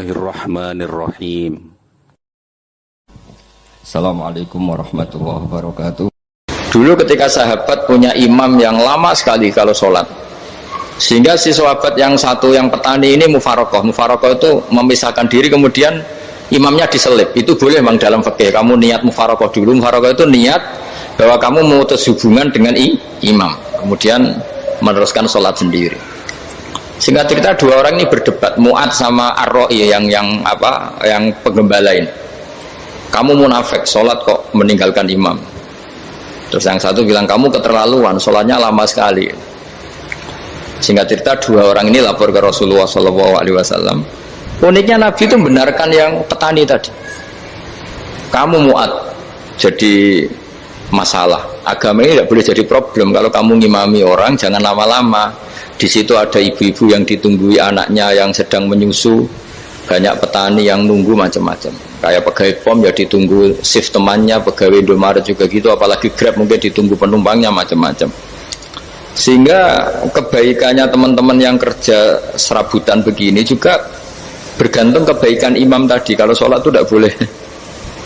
Bismillahirrahmanirrahim. Assalamualaikum warahmatullahi wabarakatuh. Dulu ketika sahabat punya imam yang lama sekali kalau sholat, sehingga si sahabat yang satu yang petani ini mufarokoh itu memisahkan diri, kemudian imamnya diselip. Itu boleh memang dalam fikih. Kamu niat mufarokoh dulu. Mufarokoh itu niat bahwa kamu memutus hubungan dengan imam, kemudian meneruskan sholat sendiri. Singkat cerita, dua orang ini berdebat, Mu'ad sama Ar-Ra'i yang penggembala ini. Kamu munafik, sholat kok meninggalkan imam. Terus yang satu bilang, kamu keterlaluan, sholatnya lama sekali. Singkat cerita, dua orang ini lapor ke Rasulullah SAW. Uniknya Nabi itu membenarkan yang petani tadi. Kamu Mu'ad, jadi masalah. Agama ini tidak boleh jadi problem. Kalau kamu ngimami orang, jangan lama-lama. Di situ ada ibu-ibu yang ditunggui anaknya yang sedang menyusu, banyak petani yang nunggu macam-macam. Kayak pegawai POM ya ditunggu shift temannya, pegawai Indomaret juga gitu, apalagi Grab mungkin ditunggu penumpangnya macam-macam. Sehingga kebaikannya teman-teman yang kerja serabutan begini juga bergantung kebaikan imam tadi. Kalau sholat itu tidak boleh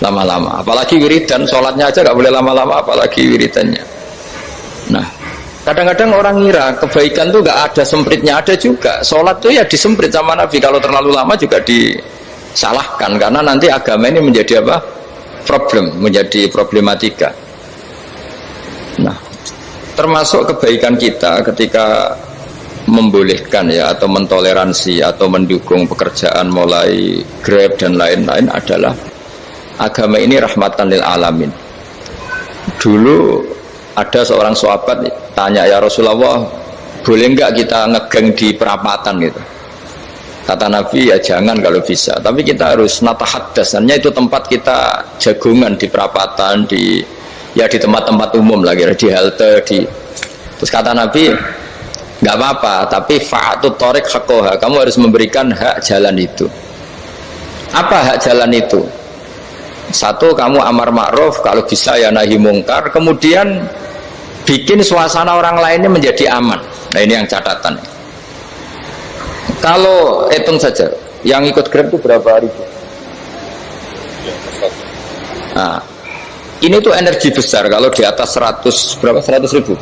lama-lama, apalagi wiridan, sholatnya aja nggak boleh lama-lama, apalagi wiridannya. Nah, kadang-kadang orang ngira kebaikan tuh nggak ada sempritnya, ada juga. Sholat tuh ya disemprit sama Nabi, kalau terlalu lama juga disalahkan, karena nanti agama ini menjadi apa? Problem, menjadi problematika. Nah, termasuk kebaikan kita ketika membolehkan ya, atau mentoleransi atau mendukung pekerjaan mulai Grab dan lain-lain adalah agama ini rahmatan lil alamin. Dulu ada seorang sahabat tanya, ya Rasulullah, boleh enggak kita ngegeng di perapatan gitu? Kata Nabi, ya jangan kalau bisa, tapi kita harus natahaddasannya, itu tempat kita jagungan di perapatan, di tempat-tempat umum lagi, di halte, terus kata Nabi, enggak apa-apa, tapi fa'atut thoriq haqqaha, kamu harus memberikan hak jalan itu. Apa hak jalan itu? Satu, kamu amar ma'ruf, kalau bisa ya nahi mungkar, kemudian bikin suasana orang lainnya menjadi aman. Nah, ini yang catatan. Kalau hitung saja, yang ikut Grab itu berapa ribu? Nah, ini tuh energi besar. Kalau di atas 100 ribu.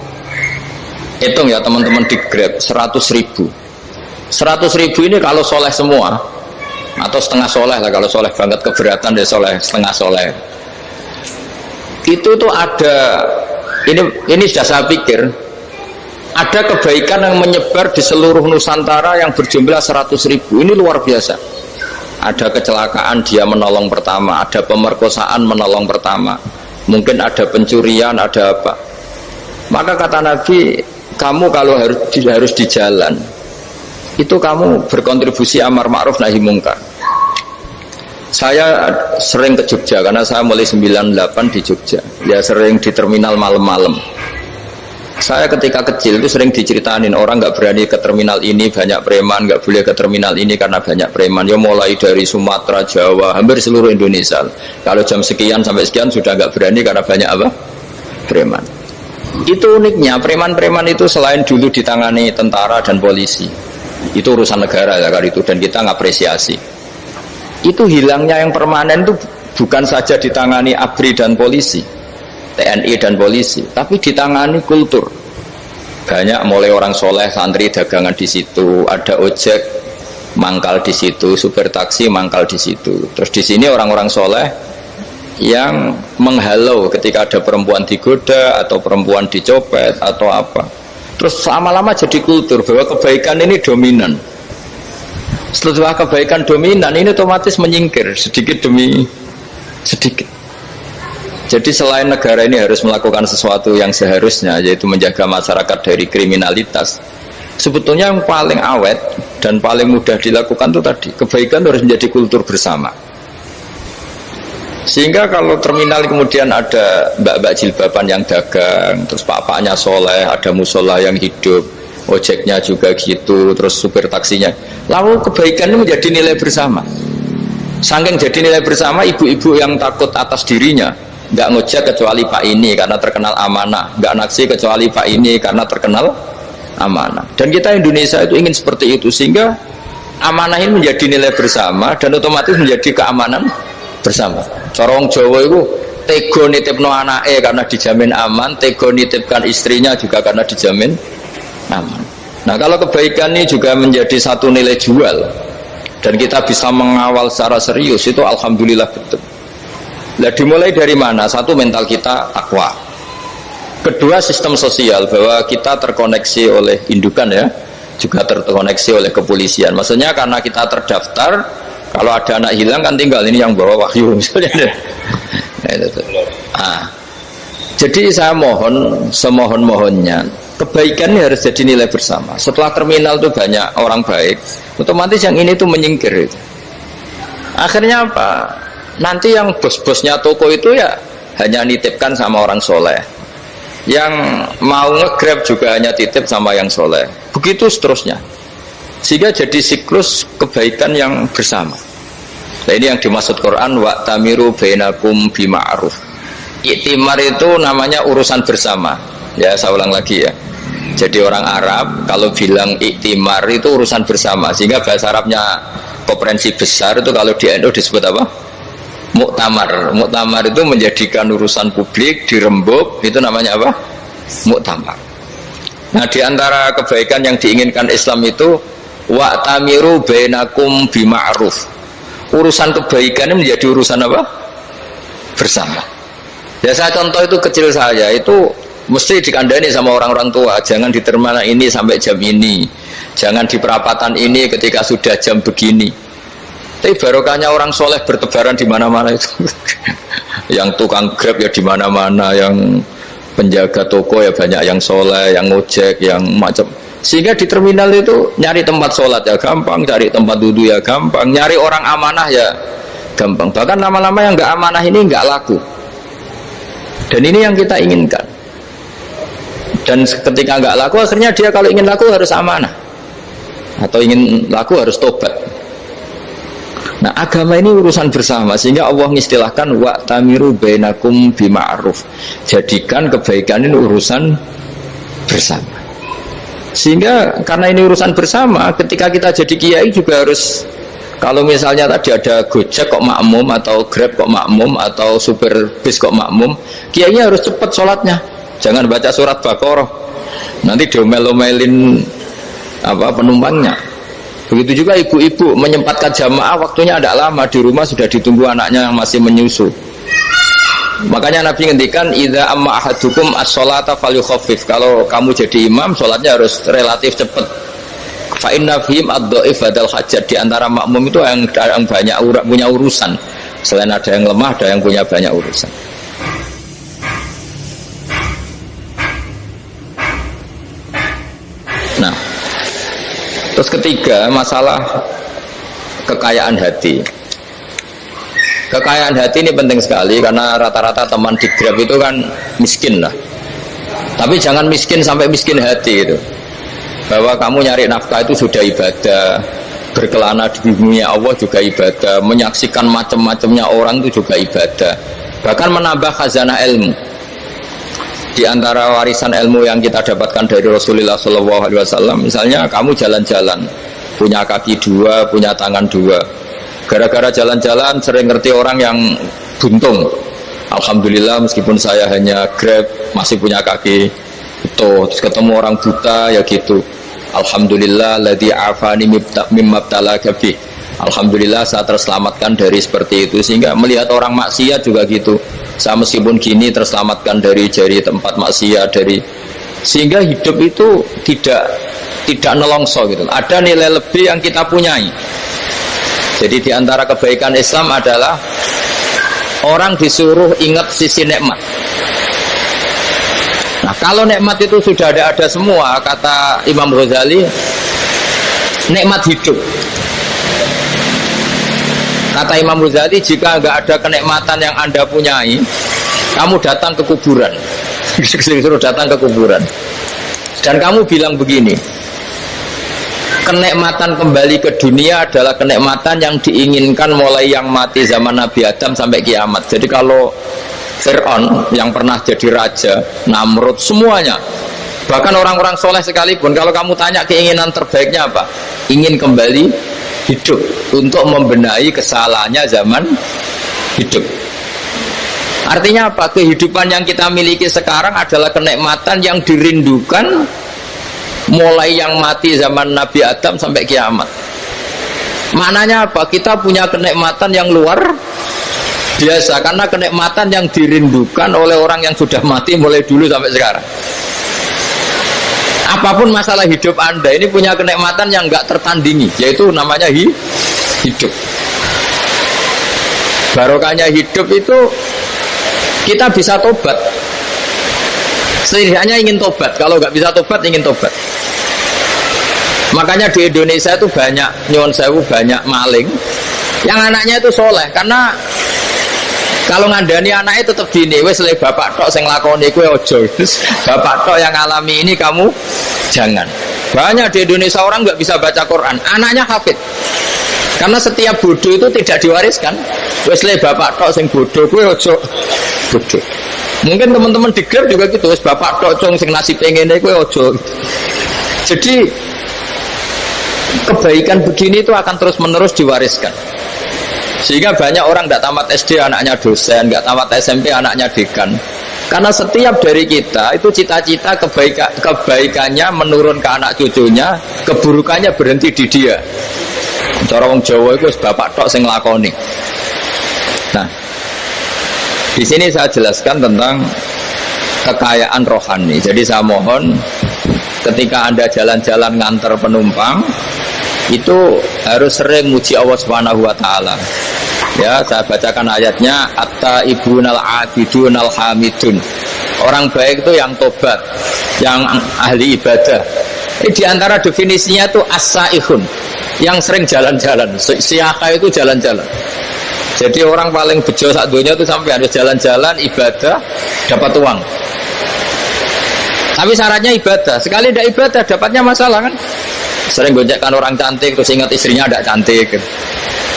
Hitung ya teman-teman di Grab, 100 ribu. 100 ribu ini kalau soleh semua, atau setengah soleh lah, kalau soleh banget keberatan dia soleh, setengah soleh. Itu tuh ada, ini sudah saya pikir, ada kebaikan yang menyebar di seluruh Nusantara yang berjumlah 100 ribu. Ini luar biasa. Ada kecelakaan, dia menolong pertama, ada pemerkosaan, menolong pertama, mungkin ada pencurian, ada apa. Maka kata Nabi, kamu kalau harus di jalan, itu kamu berkontribusi amar ma'ruf nahi mungkar. Saya sering ke Jogja karena saya mulai 98 di Jogja. Ya sering di terminal malam-malam. Saya ketika kecil itu sering diceritain, orang nggak berani ke terminal ini banyak preman, nggak boleh ke terminal ini karena banyak preman. Ya mulai dari Sumatera, Jawa, hampir seluruh Indonesia. Kalau jam sekian sampai sekian sudah nggak berani karena banyak apa? Preman. Itu uniknya, preman-preman itu selain dulu ditangani tentara dan polisi, itu urusan negara ya kali itu, dan kita ngapresiasi. Itu hilangnya yang permanen itu bukan saja ditangani ABRI dan polisi, TNI dan polisi, tapi ditangani kultur. Banyak mulai orang soleh, santri dagangan di situ, ada ojek mangkal di situ, supir taksi mangkal di situ. Terus di sini orang-orang soleh yang menghalau ketika ada perempuan digoda atau perempuan dicopet atau apa. Terus lama-lama jadi kultur bahwa kebaikan ini dominan. Setelah kebaikan dominan, ini otomatis menyingkir sedikit demi sedikit. Jadi selain negara ini harus melakukan sesuatu yang seharusnya, yaitu menjaga masyarakat dari kriminalitas, sebetulnya yang paling awet dan paling mudah dilakukan itu tadi, kebaikan harus menjadi kultur bersama. Sehingga kalau terminal kemudian ada mbak-mbak jilbaban yang dagang, terus pak-paknya soleh, ada musola yang hidup, ojeknya juga gitu, terus supir taksinya, lalu kebaikan itu menjadi nilai bersama. Saking jadi nilai bersama, ibu-ibu yang takut atas dirinya nggak ngojek kecuali Pak ini karena terkenal amanah, nggak naksi kecuali Pak ini karena terkenal amanah. Dan kita Indonesia itu ingin seperti itu, sehingga amanah ini menjadi nilai bersama dan otomatis menjadi keamanan bersama. Cara wong Jawa itu tego nitipno anake karena dijamin aman, tego nitipkan istrinya juga karena dijamin aman. Nah, kalau kebaikan ini juga menjadi satu nilai jual dan kita bisa mengawal secara serius, itu alhamdulillah betul. Nah, dimulai dari mana? Satu, mental kita takwa. Kedua, sistem sosial, bahwa kita terkoneksi oleh indukan ya, juga terkoneksi oleh kepolisian. Maksudnya karena kita terdaftar, kalau ada anak hilang kan tinggal ini yang bawa wahyu misalnya. Jadi saya mohon, semohon-mohonnya, kebaikan ini harus jadi nilai bersama. Setelah terminal itu banyak orang baik, otomatis yang ini tuh menyingkir itu. Akhirnya apa? Nanti yang bos-bosnya toko itu ya hanya nitipkan sama orang soleh. Yang mau nge-grab juga hanya titip sama yang soleh. Begitu seterusnya. Sehingga jadi siklus kebaikan yang bersama. Nah, ini yang dimaksud Quran, wa tamiru bainakum bima'ruf. Iktimar itu namanya urusan bersama. Ya, saya ulang lagi ya. Jadi orang Arab kalau bilang iktimar itu urusan bersama. Sehingga bahasa Arabnya konferensi besar itu kalau di NU disebut apa? Muktamar. Muktamar itu menjadikan urusan publik dirembuk, itu namanya apa? Muktamar. Nah, di antara kebaikan yang diinginkan Islam itu wa tamiru bainakum bima'ruf. Urusan kebaikan ini menjadi urusan apa? Bersama. Ya, saya contoh itu kecil saya itu mesti dikandani sama orang-orang tua, jangan di terminal ini sampai jam ini, jangan di perapatan ini ketika sudah jam begini. Tapi barokahnya orang soleh bertebaran di mana-mana itu. Yang tukang grab ya di mana-mana, yang penjaga toko ya banyak yang soleh, yang ngojek, yang macam. Sehingga di terminal itu nyari tempat sholat ya gampang, cari tempat duduk ya gampang, nyari orang amanah ya gampang. Bahkan lama-lama yang nggak amanah ini nggak laku. Dan ini yang kita inginkan. Dan ketika nggak laku, akhirnya dia kalau ingin laku harus amanah, atau ingin laku harus tobat. Nah, agama ini urusan bersama, sehingga Allah mengistilahkan wa tamiru bainakum bima'ruf. Jadikan kebaikan ini urusan bersama. Sehingga karena ini urusan bersama, ketika kita jadi kiai juga harus, kalau misalnya tadi ada Gojek kok makmum, atau Grab kok makmum, atau super bis kok makmum, kiainya harus cepat sholatnya. Jangan baca surat Baqarah, nanti diomel-omelin apa penumpangnya. Begitu juga ibu-ibu menyempatkan jamaah, waktunya ada lama di rumah sudah ditunggu anaknya yang masih menyusu. Makanya Nabi ngendikan idza amma ahadukum as-sholata falyukhaffif. Kalau kamu jadi imam, sholatnya harus relatif cepat. Fa inna fihim ad-dhaif badal hajat. Di antara makmum itu yang banyak punya urusan. Selain ada yang lemah, ada yang punya banyak urusan. Nah, terus ketiga, masalah kekayaan hati. Kekayaan hati ini penting sekali karena rata-rata teman di Grab itu kan miskin lah. Tapi jangan miskin sampai miskin hati itu. Bahwa kamu nyari nafkah itu sudah ibadah, berkelana di bumi Allah juga ibadah, menyaksikan macam-macamnya orang itu juga ibadah. Bahkan menambah khazanah ilmu. Di antara warisan ilmu yang kita dapatkan dari Rasulullah SAW, misalnya kamu jalan-jalan, punya kaki dua, punya tangan dua. Gara-gara jalan-jalan sering ngerti orang yang buntung. Alhamdulillah meskipun saya hanya Grab masih punya kaki itu. Terus ketemu orang buta ya gitu. Alhamdulillah ladzi afani mimma btalaka bih. Alhamdulillah saya terselamatkan dari seperti itu. Sehingga melihat orang maksiat juga gitu. Saya meskipun gini terselamatkan dari tempat maksiat, sehingga hidup itu tidak nelongso gitu. Ada nilai lebih yang kita punyai. Jadi di antara kebaikan Islam adalah orang disuruh ingat sisi nikmat. Nah, kalau nikmat itu sudah ada semua, kata Imam Ghazali, nikmat hidup. Kata Imam Ghazali, jika nggak ada kenikmatan yang Anda punyai, kamu datang ke kuburan. Disuruh datang ke kuburan. Dan kamu bilang begini, kenikmatan kembali ke dunia adalah kenikmatan yang diinginkan mulai yang mati zaman Nabi Adam sampai kiamat. Jadi kalau Fir'aun yang pernah jadi raja, Namrud, semuanya, bahkan orang-orang soleh sekalipun, kalau kamu tanya keinginan terbaiknya apa? Ingin kembali hidup untuk membenahi kesalahannya zaman hidup. Artinya apa? Kehidupan yang kita miliki sekarang adalah kenikmatan yang dirindukan mulai yang mati zaman Nabi Adam sampai kiamat. Maknanya apa? Kita punya kenikmatan yang luar biasa karena kenikmatan yang dirindukan oleh orang yang sudah mati mulai dulu sampai sekarang. Apapun masalah hidup Anda ini punya kenikmatan yang nggak tertandingi, yaitu namanya hidup. Barokahnya hidup itu kita bisa tobat. Setidaknya ingin tobat. Kalau nggak bisa tobat, ingin tobat. Makanya di Indonesia itu banyak nyuwun sewu, banyak maling yang anaknya itu soleh. Karena kalau ngandani anaknya tetap gini, wes le bapak tok sing lakoni kowe ojo, bapak tok yang alami ini kamu jangan. Banyak di Indonesia orang nggak bisa baca Quran, anaknya hafid. Karena setiap bodoh itu tidak diwariskan. Wes le bapak tok sing bodoh kowe ojo bodoh. Mungkin teman-teman di Grab juga gitu, wes bapak tok cong sing nasib ngene kowe ojo. Jadi kebaikan begini itu akan terus-menerus diwariskan. Sehingga banyak orang tidak tamat SD anaknya dosen, nggak tamat SMP anaknya dekan. Karena setiap dari kita itu cita-cita kebaikannya menurun ke anak cucunya, keburukannya berhenti di dia. Cara wong Jawa itu bapak tok sing lakoni. Nah, di sini saya jelaskan tentang kekayaan rohani. Jadi saya mohon ketika Anda jalan-jalan ngantar penumpang itu harus sering muji Allah Subhanahu wa taala. Ya, saya bacakan ayatnya, at-taibunal abidunal hamidun. Orang baik itu yang tobat, yang ahli ibadah. Di antara definisinya itu as-saihun, yang sering jalan-jalan. Siaka itu jalan-jalan. Jadi orang paling bejo sak dunia itu sampai harus jalan-jalan ibadah dapat uang. Tapi syaratnya ibadah. Sekali tidak ibadah dapatnya masalah kan? Sering gojekkan orang cantik terus ingat istrinya tidak cantik.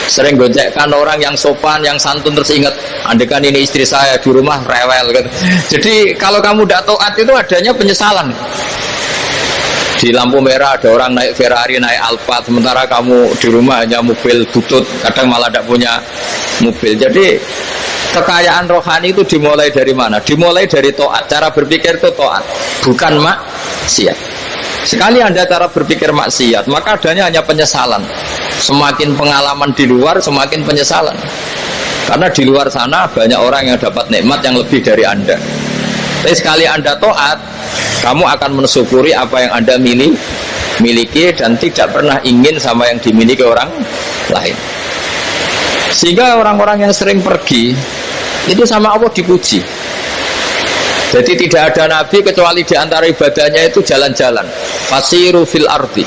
Sering gojekkan orang yang sopan, yang santun terus ingat andekan ini istri saya di rumah rewel gitu. Jadi kalau kamu tidak taat itu adanya penyesalan. Di lampu merah ada orang naik Ferrari, naik Alphard, sementara kamu di rumah hanya mobil butut, kadang malah tidak punya mobil. Jadi kekayaan rohani itu dimulai dari mana? Dimulai dari taat. Cara berpikir itu taat, bukan maksiat. Sekali Anda cara berpikir maksiat, maka adanya hanya penyesalan. Semakin pengalaman di luar, semakin penyesalan. Karena di luar sana banyak orang yang dapat nikmat yang lebih dari Anda. Tapi sekali Anda taat, kamu akan mensyukuri apa yang Anda miliki dan tidak pernah ingin sama yang dimiliki orang lain. Sehingga orang-orang yang sering pergi itu sama Allah dipuji. Jadi tidak ada nabi kecuali di antara ibadahnya itu jalan-jalan. Fasiru fil ardi.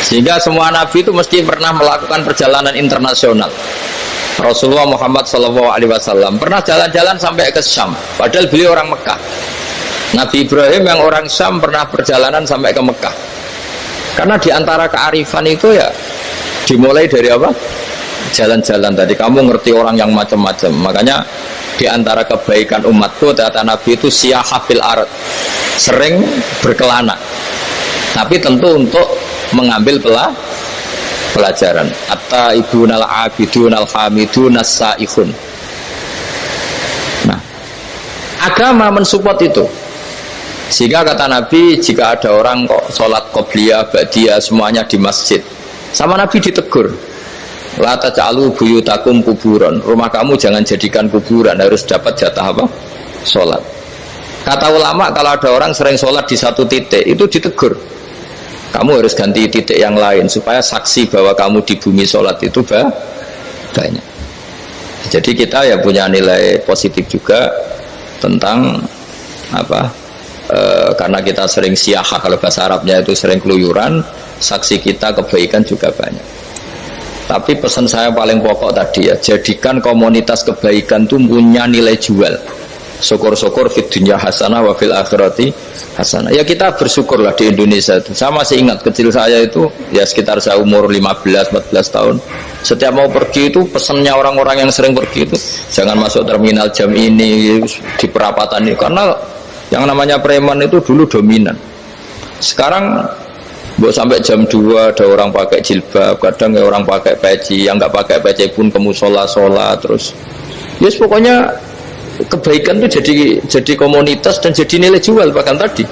Sehingga semua nabi itu mesti pernah melakukan perjalanan internasional. Rasulullah Muhammad SAW pernah jalan-jalan sampai ke Syam, padahal beliau orang Mekah. Nabi Ibrahim yang orang Syam pernah perjalanan sampai ke Mekah. Karena di antara kearifan itu ya dimulai dari apa? Jalan-jalan tadi. Kamu ngerti orang yang macam-macam. Makanya di antara kebaikan umatku kata Nabi itu siyaha fil ard, sering berkelana, tapi tentu untuk mengambil pelajaran. At-taibunal abidunal hamidun as-saihun. Nah, agama mensupport itu. Sehingga kata Nabi, jika ada orang kok sholat qobliyah, ba'diyah semuanya di masjid, sama Nabi ditegur, la taj'alu buyutakum kuburan. Rumah kamu jangan jadikan kuburan, harus dapat jatah apa? Sholat. Kata ulama kalau ada orang sering sholat di satu titik itu ditegur. Kamu harus ganti titik yang lain supaya saksi bahwa kamu di bumi sholat itu banyak. Jadi kita ya punya nilai positif juga tentang apa? Karena kita sering siyaha, kalau bahasa Arabnya itu sering keluyuran, saksi kita kebaikan juga banyak. Tapi pesan saya paling pokok tadi ya, jadikan komunitas kebaikan itu punya nilai jual. Syukur-syukur fid dunya hasanah wa fil akhirati hasanah. Ya kita bersyukurlah di Indonesia itu. Saya masih ingat kecil saya itu ya sekitar saya umur 15-14 tahun. Setiap mau pergi itu pesannya orang-orang yang sering pergi itu jangan masuk terminal jam ini, di perapatan ini, karena yang namanya preman itu dulu dominan. Sekarang Buat sampai jam 2 ada orang pakai jilbab, kadang ya orang pakai peci, yang nggak pakai peci pun ke musola sholat terus. Yes, pokoknya kebaikan itu jadi komunitas dan jadi nilai jual. Bahkan tadi,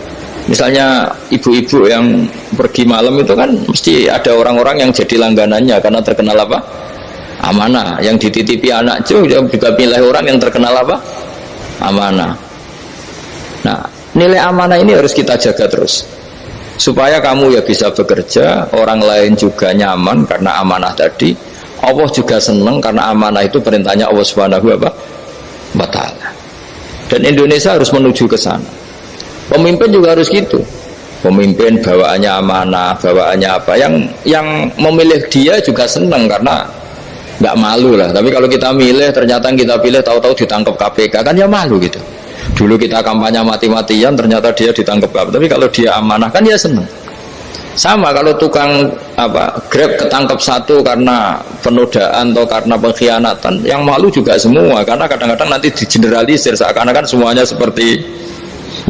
misalnya ibu-ibu yang pergi malam itu kan mesti ada orang-orang yang jadi langganannya karena terkenal apa? Amanah. Yang dititipi anak juga pilih orang yang terkenal apa? Amanah. Nah, nilai amanah ini harus kita jaga terus. Supaya kamu ya bisa bekerja, orang lain juga nyaman karena amanah tadi. Allah juga senang karena amanah itu perintahnya Allah Subhanahu wa ta'ala. Dan Indonesia harus menuju ke sana. Pemimpin juga harus gitu. Pemimpin bawaannya amanah, bawaannya apa? Yang memilih dia juga senang karena nggak malu lah. Tapi kalau kita milih, ternyata kita pilih tahu-tahu ditangkap KPK, kan ya malu gitu. Dulu kita kampanye mati-matian, ternyata dia ditangkap KPK. Tapi kalau dia amanah kan dia senang. Sama kalau tukang Grab ketangkap satu karena penodaan atau karena pengkhianatan, yang malu juga semua karena kadang-kadang nanti digeneralisir seakan-akan semuanya seperti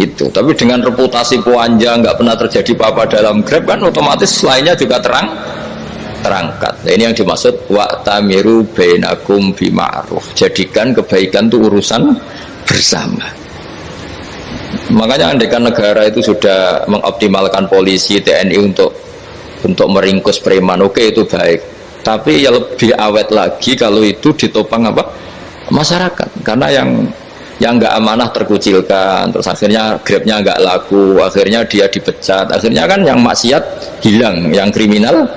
itu. Tapi dengan reputasi panjang nggak pernah terjadi apa-apa dalam Grab kan otomatis lainnya juga terangkat. Nah, ini yang dimaksud wa'tamiru bainakum bima'ruf. Jadikan kebaikan itu urusan bersama. Makanya andaikan negara itu sudah mengoptimalkan polisi, TNI untuk meringkus preman, oke, itu baik. Tapi ya lebih awet lagi kalau itu ditopang masyarakat. Karena yang nggak amanah terkucilkan, terus akhirnya Grabnya nggak laku, akhirnya dia dipecat, akhirnya kan yang maksiat hilang, yang kriminal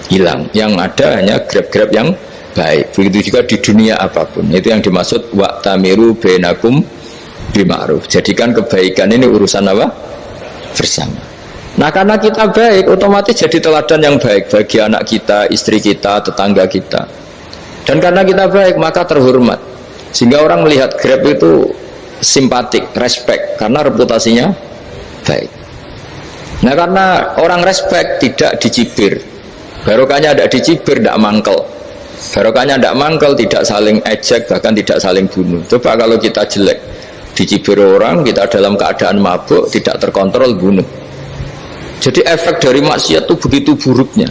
hilang, yang ada hanya Grab yang baik. Begitu juga di dunia apapun. Itu yang dimaksud wa'tamiru bainakum bima'ruf. Jadikan kebaikan ini urusan bersama. Nah, karena kita baik, otomatis jadi teladan yang baik bagi anak kita, istri kita, tetangga kita. Dan karena kita baik, maka terhormat. Sehingga orang melihat Grab itu simpatik, respect, karena reputasinya baik. Nah, karena orang respect tidak dicibir. Barokahnya tidak dicibir, tidak mangkel. Barokahnya tidak mangkel, tidak saling ejek, bahkan tidak saling bunuh. Coba kalau kita jelek, dicibir orang, kita dalam keadaan mabuk, tidak terkontrol, bunuh. Jadi efek dari maksiat itu begitu buruknya.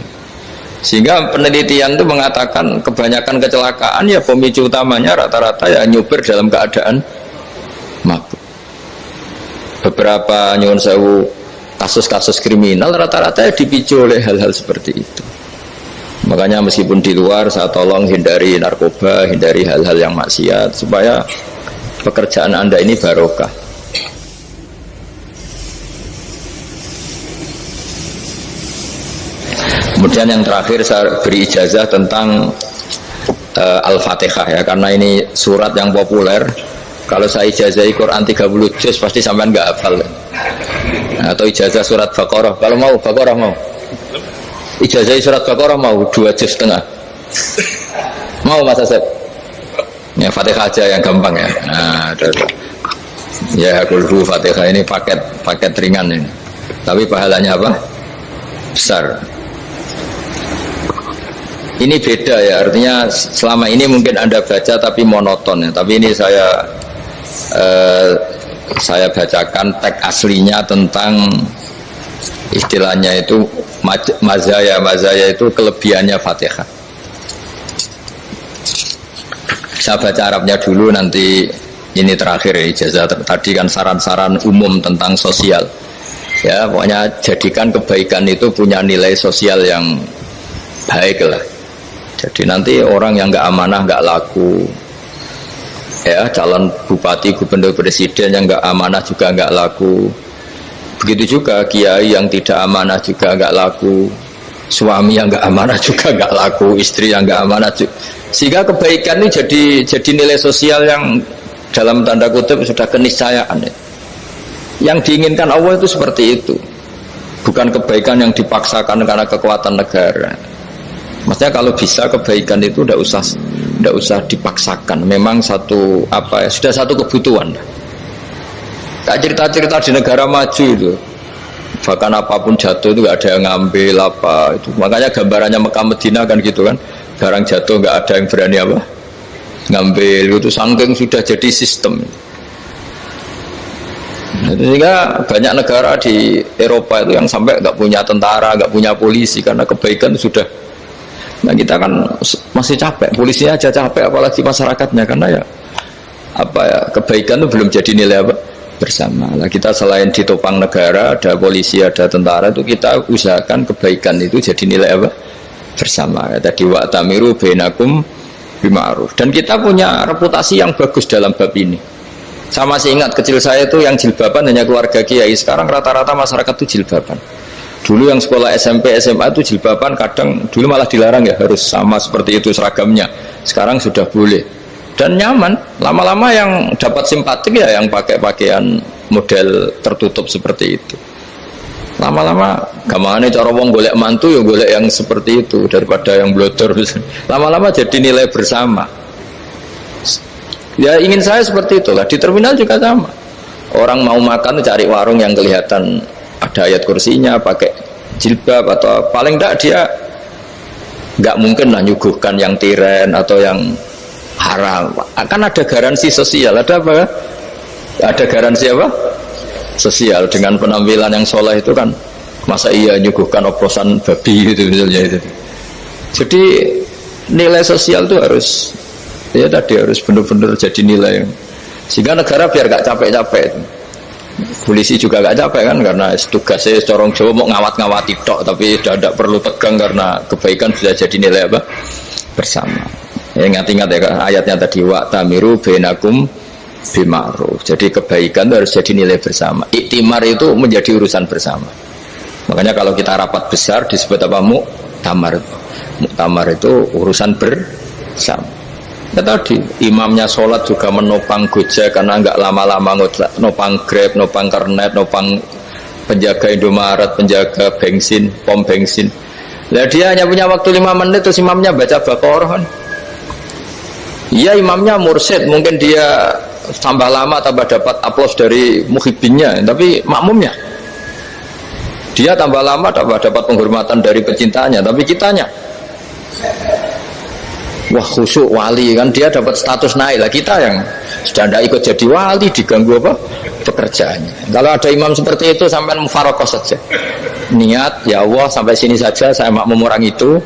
Sehingga penelitian itu mengatakan kebanyakan kecelakaan ya pemicu utamanya rata-rata ya nyupir dalam keadaan mabuk. Beberapa nyuwun sewu kasus-kasus kriminal rata-rata ya dipicu oleh hal-hal seperti itu. Makanya meskipun di luar saya tolong hindari narkoba, hindari hal-hal yang maksiat supaya pekerjaan Anda ini barokah. Kemudian yang terakhir saya beri ijazah tentang Al-Fatihah ya, karena ini surat yang populer. Kalau saya ijazahi Quran 30 juz pasti sampean nggak hafal. Atau ijazah surat Baqarah, kalau mau Baqarah mau. Ijazahi surat Baqarah mau 2 juz setengah. Mau Mas Asep? Ya Fatihah aja yang gampang ya. Nah, ya kulhu Fatihah ini paket ringan ini. Tapi pahalanya apa? Besar. Ini beda ya, artinya selama ini mungkin Anda baca tapi monoton ya. Tapi ini saya bacakan teks aslinya tentang istilahnya itu mazaya itu kelebihannya Fatihah. Saya baca Arabnya dulu, nanti ini terakhir ya, ijazah tadi kan saran-saran umum tentang sosial ya, pokoknya jadikan kebaikan itu punya nilai sosial yang baik lah. Jadi nanti orang yang nggak amanah nggak laku ya, calon bupati, gubernur, presiden yang nggak amanah juga nggak laku. Begitu juga kiai yang tidak amanah juga nggak laku, suami yang nggak amanah juga nggak laku, istri yang nggak amanah juga. Sehingga kebaikan ini jadi nilai sosial yang dalam tanda kutip sudah keniscayaan. Yang diinginkan Allah itu seperti itu, bukan kebaikan yang dipaksakan karena kekuatan negara. Maksudnya kalau bisa kebaikan itu tidak usah dipaksakan. Memang sudah satu kebutuhan. Tak cerita-cerita di negara maju itu, bahkan apapun jatuh itu nggak ada yang ngambil apa itu. Makanya gambarannya Mekah Medina kan gitu kan, barang jatuh nggak ada yang berani ngambil itu, saking sudah jadi sistem. Sehingga banyak negara di Eropa itu yang sampai nggak punya tentara, nggak punya polisi karena kebaikan sudah. Nah kita kan masih capek, polisinya aja capek, apalagi masyarakatnya karena ya apa ya kebaikan itu belum jadi nilai apa bersama. Nah kita selain ditopang negara, ada polisi, ada tentara itu kita usahakan kebaikan itu jadi nilai apa bersama. Ya, tadi wa tamiru bainakum bima'ruf. Dan kita punya reputasi yang bagus dalam bab ini. Saya masih ingat kecil saya itu yang jilbaban hanya keluarga kiai. Sekarang rata-rata masyarakat itu jilbaban. Dulu yang sekolah SMP, SMA itu jilbaban kadang dulu malah dilarang ya harus sama seperti itu seragamnya. Sekarang sudah boleh dan nyaman. Lama-lama yang dapat simpatik ya yang pakai pakaian model tertutup seperti itu. Lama-lama gamane cara wong golek mantu ya golek yang seperti itu daripada yang blodor. Lama-lama jadi nilai bersama. Ya ingin saya seperti itulah. Di terminal juga sama. Orang mau makan cari warung yang kelihatan ada ayat kursinya, pakai jilbab atau paling tidak dia nggak mungkin lah nyuguhkan yang tiren atau yang haram. Akan ada garansi sosial. Ada apa? Ada garansi apa? Sosial dengan penampilan yang soleh itu kan. Masa iya nyuguhkan oplosan babi gitu misalnya itu. Jadi nilai sosial itu harus ya tadi harus benar-benar jadi nilai sehingga negara biar gak capek-capek. Polisi juga gak capek kan karena tugasnya corong Jawa mau ngawat-ngawati tok tapi tidak perlu tegang karena kebaikan sudah jadi nilai apa bersama. Ya, ingat-ingat ya ayatnya tadi wa tamiru bainakum bima'ruf. Jadi kebaikan itu harus jadi nilai bersama. Iktimar itu menjadi urusan bersama. Makanya kalau kita rapat besar disebut apa muktamar. Muktamar itu urusan bersama. Ya tadi imamnya sholat juga menopang Gojek karena nggak lama-lama nopang Grab, nopang Kernet, nopang penjaga Indomaret, penjaga bensin, pom bensin. Nah dia hanya punya waktu 5 menit terus imamnya baca Baqarah kan. Iya imamnya mursyid, mungkin dia tambah lama tambah dapat aplaus dari muhibbinnya, tapi makmumnya dia tambah lama tambah dapat penghormatan dari pecintanya, tapi kitanya wah khusyuk wali kan dia dapat status naik lah, kita yang sudah tidak ikut jadi wali diganggu apa pekerjaannya. Kalau ada imam seperti itu sampai mufarokoh saja niat ya Allah sampai sini saja saya makmum orang itu,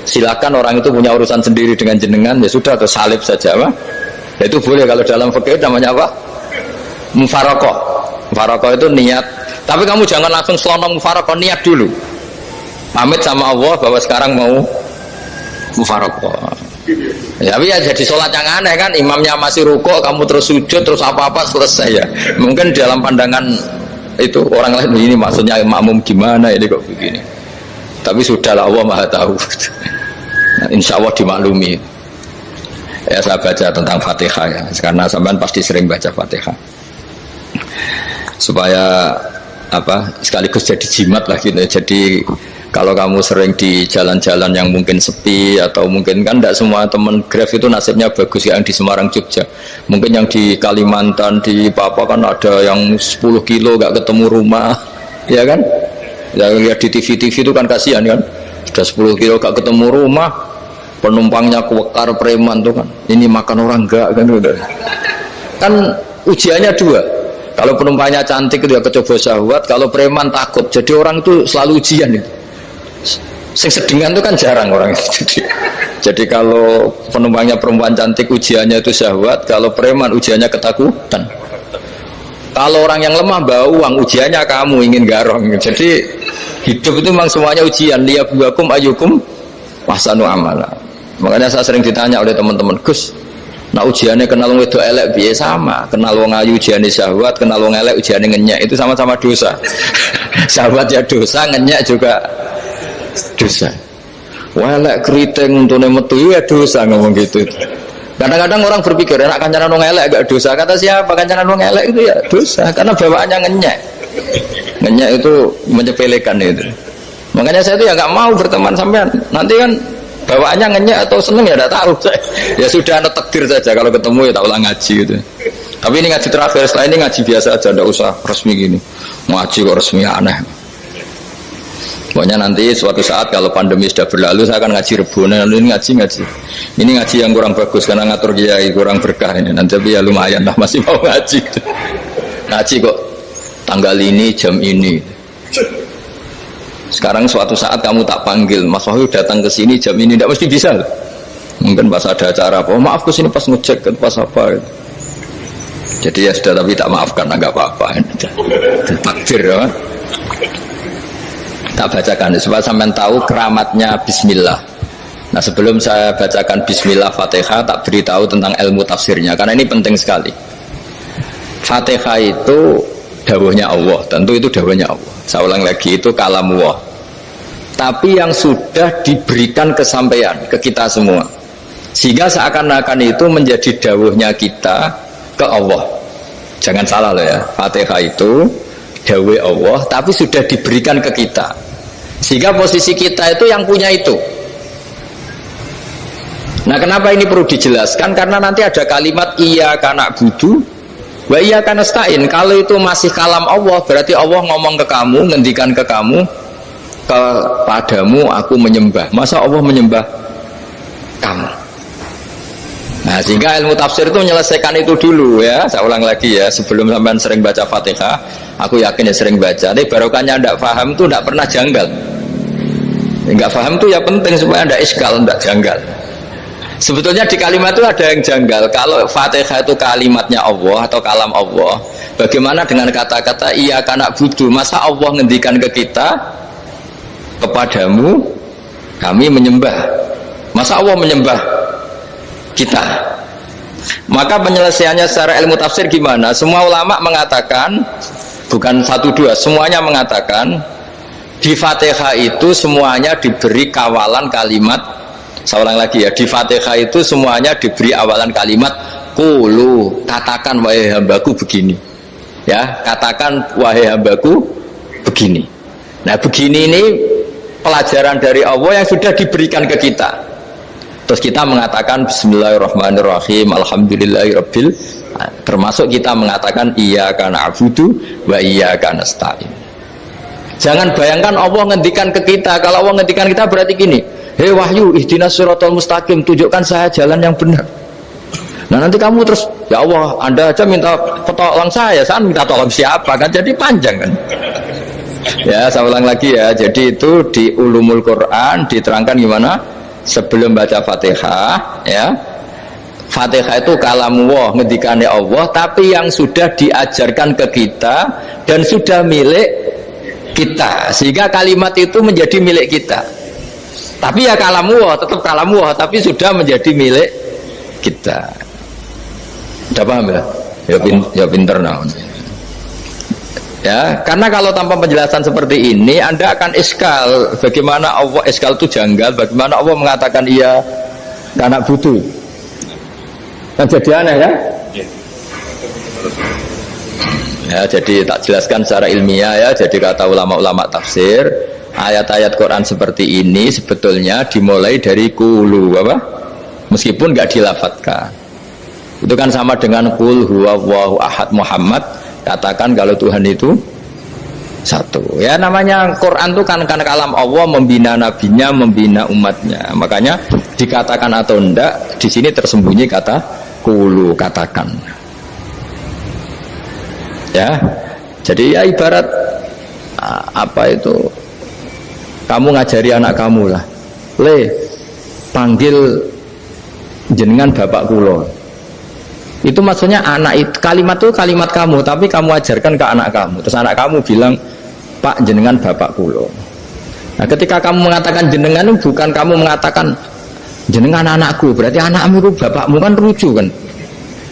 silakan orang itu punya urusan sendiri dengan jenengan ya sudah atau salib saja apa ya, itu boleh. Kalau dalam fikih namanya apa mufarokoh. Mufarokoh itu niat, tapi kamu jangan langsung selonong mufarokoh, niat dulu pamit sama Allah bahwa sekarang mau mufarokoh. Ya, tapi ya jadi sholat yang aneh kan, imamnya masih rukuk, kamu terus sujud, terus apa-apa selesai ya. Mungkin dalam pandangan itu orang lain ini maksudnya makmum gimana ini kok begini. Tapi sudahlah Allah Maha tahu. Nah, insya Allah dimaklumi. Ya saya baca tentang Fatihah ya, karena sampean pasti sering baca Fatihah. Supaya apa sekaligus jadi jimat lah gitu. Jadi kalau kamu sering di jalan-jalan yang mungkin sepi atau mungkin kan tidak semua teman Grab itu nasibnya bagus yang di Semarang Jogja. Mungkin yang di Kalimantan di Papua kan ada yang 10 kilo gak ketemu rumah, ya kan? Yang lihat di TV-TV itu kan kasihan kan. Sudah 10 kilo gak ketemu rumah, penumpangnya kuwekar preman tuh kan. Ini makan orang enggak kan udah. Kan ujiannya dua. Kalau penumpangnya cantik dia kecoba syahwat, kalau preman takut. Jadi orang itu selalu ujian itu. Sing sedengan itu kan jarang orang itu. Jadi kalau penumpangnya perempuan cantik ujiannya itu syahwat, kalau preman ujiannya ketakutan. Kalau orang yang lemah bau uang ujiannya kamu ingin garong. Jadi hidup itu memang semuanya ujian. Liyabluwakum ayyukum ahsanu amala. Makanya saya sering ditanya oleh teman-teman, Gus, nah ujiannya kenal wong wedok elek piye? Sama. Kenal wong ayu ujiannya syahwat, kenal wong elek ujiannya ngenyek, itu sama-sama dosa. Syahwat ya dosa, ngenyek juga dosa. Welek keriting untune metu ya dosa ngomong gitu. Kadang-kadang orang berpikir enak kancanan wong elek gak dosa. Kata siapa kancanan wong elek itu ya dosa karena bawaannya ngenyek. Ngenyek itu menyepelekan itu. Makanya saya itu ya nggak mau berteman sampean. Nanti kan bawaannya ngenyek atau seneng ya tidak tahu. Ya sudah ada takdir saja kalau ketemu ya tak ulang ngaji gitu. Tapi ini ngaji terakhir, setelah ini ngaji biasa aja, tidak usah resmi gini. Ngaji kok resmi aneh. Pokoknya nanti suatu saat kalau pandemi sudah berlalu saya akan ngaji Rebona. Ini ngaji ini ngaji yang kurang bagus karena ngatur kiai kurang berkah ini nanti, tapi ya lumayan lah masih mau ngaji. Ngaji kok tanggal ini, jam ini. Sekarang suatu saat kamu tak panggil, Mas Wahyu datang ke sini jam ini, tidak mesti bisa. Mungkin pas ada acara apa, oh, maaf ke sini pas ngecek, pas apa. Jadi ya sudah, tapi tak maafkan, enggak apa-apa. Takdir ya. Tak bacakan supaya sampean tahu keramatnya bismillah. Nah, sebelum saya bacakan bismillah Fatihah, tak beritahu tentang ilmu tafsirnya karena ini penting sekali. Fatihah itu dawuhnya Allah, tentu itu dawuhnya Allah. Saya ulang lagi, itu kalamullah. Tapi yang sudah diberikan kesampaian ke kita semua, sehingga seakan-akan itu menjadi dawuhnya kita ke Allah. Jangan salah loh ya, Fatihah itu dawuh Allah, tapi sudah diberikan ke kita, sehingga posisi kita itu yang punya itu. Nah, kenapa ini perlu dijelaskan? Karena nanti ada kalimat iyyaka na'budu wa iyyaka nasta'in. Kalau itu masih kalam Allah, berarti Allah ngomong ke kamu, ngendikan ke kamu, kepadamu aku menyembah. Masa Allah menyembah kamu? Nah, sehingga ilmu tafsir itu menyelesaikan itu dulu ya. Saya ulang lagi ya, sebelum sampean sering baca Fatihah, aku yakin ya sering baca. Tapi barokahnya tidak paham itu tidak pernah janggal. Enggak paham itu ya penting supaya tidak iskal, tidak janggal. Sebetulnya di kalimat itu ada yang janggal. Kalau Fatihah itu kalimatnya Allah atau kalam Allah, bagaimana dengan kata-kata iyyaka na'budu? Masa Allah ngendikan ke kita, kepadamu kami menyembah? Masa Allah menyembah kita? Maka penyelesaiannya secara ilmu tafsir gimana? Semua ulama mengatakan, bukan satu dua, semuanya mengatakan di Fatihah itu semuanya diberi kawalan kalimat. Saya ulang lagi ya, di Fatihah itu semuanya diberi awalan kalimat qulu, katakan wahai hambaku begini. Ya, katakan wahai hambaku begini. Nah, begini ini pelajaran dari Allah yang sudah diberikan ke kita. Terus kita mengatakan bismillahirrahmanirrahim, alhamdulillahirabbil, termasuk kita mengatakan iyyaka na'budu wa iyyaka nasta'in. Jangan bayangkan Allah ngendikan ke kita. Kalau Allah ngendikan kita berarti gini, hei wahyu ihdinas siratal mustaqim, tunjukkan saya jalan yang benar. Nah, nanti kamu terus, ya Allah, Anda aja minta tolong saya minta tolong siapa kan, jadi panjang kan. Ya, saya ulang lagi ya, jadi itu di ulumul Quran diterangkan gimana sebelum baca Fatihah ya. Fatihah itu kalamullah, ngendikannya Allah, tapi yang sudah diajarkan ke kita dan sudah milik kita, sehingga kalimat itu menjadi milik kita. Tapi ya kalamullah, tetap kalamullah, tapi sudah menjadi milik kita. Udah paham ya? Ya pinter nah. Ya, karena kalau tanpa penjelasan seperti ini, Anda akan iskal. Bagaimana Allah, iskal itu janggal. Bagaimana Allah mengatakan iya karena butuh? Kan jadi aneh kan? Ya, jadi tak jelaskan secara ilmiah ya. Jadi kata ulama-ulama tafsir, ayat-ayat Quran seperti ini sebetulnya dimulai dari qulu apa? Meskipun nggak dilafatkan. Itu kan sama dengan qul huwallahu ahad Muhammad, katakan kalau Tuhan itu satu. Ya, namanya Quran itu kan kalam Allah, membina nabinya, membina umatnya. Makanya dikatakan atau enggak, di sini tersembunyi kata qulu, katakan. Ya, jadi ya ibarat apa itu, kamu ngajari anak kamu lah, panggil jenengan bapak kulo. Itu maksudnya anak itu, kalimat itu kalimat kamu, tapi kamu ajarkan ke anak kamu. Terus anak kamu bilang, Pak, jenengan bapak kulo. Nah, ketika kamu mengatakan jenengan, bukan kamu mengatakan jenengan anakku, berarti anakmu itu bapakmu, kan lucu kan.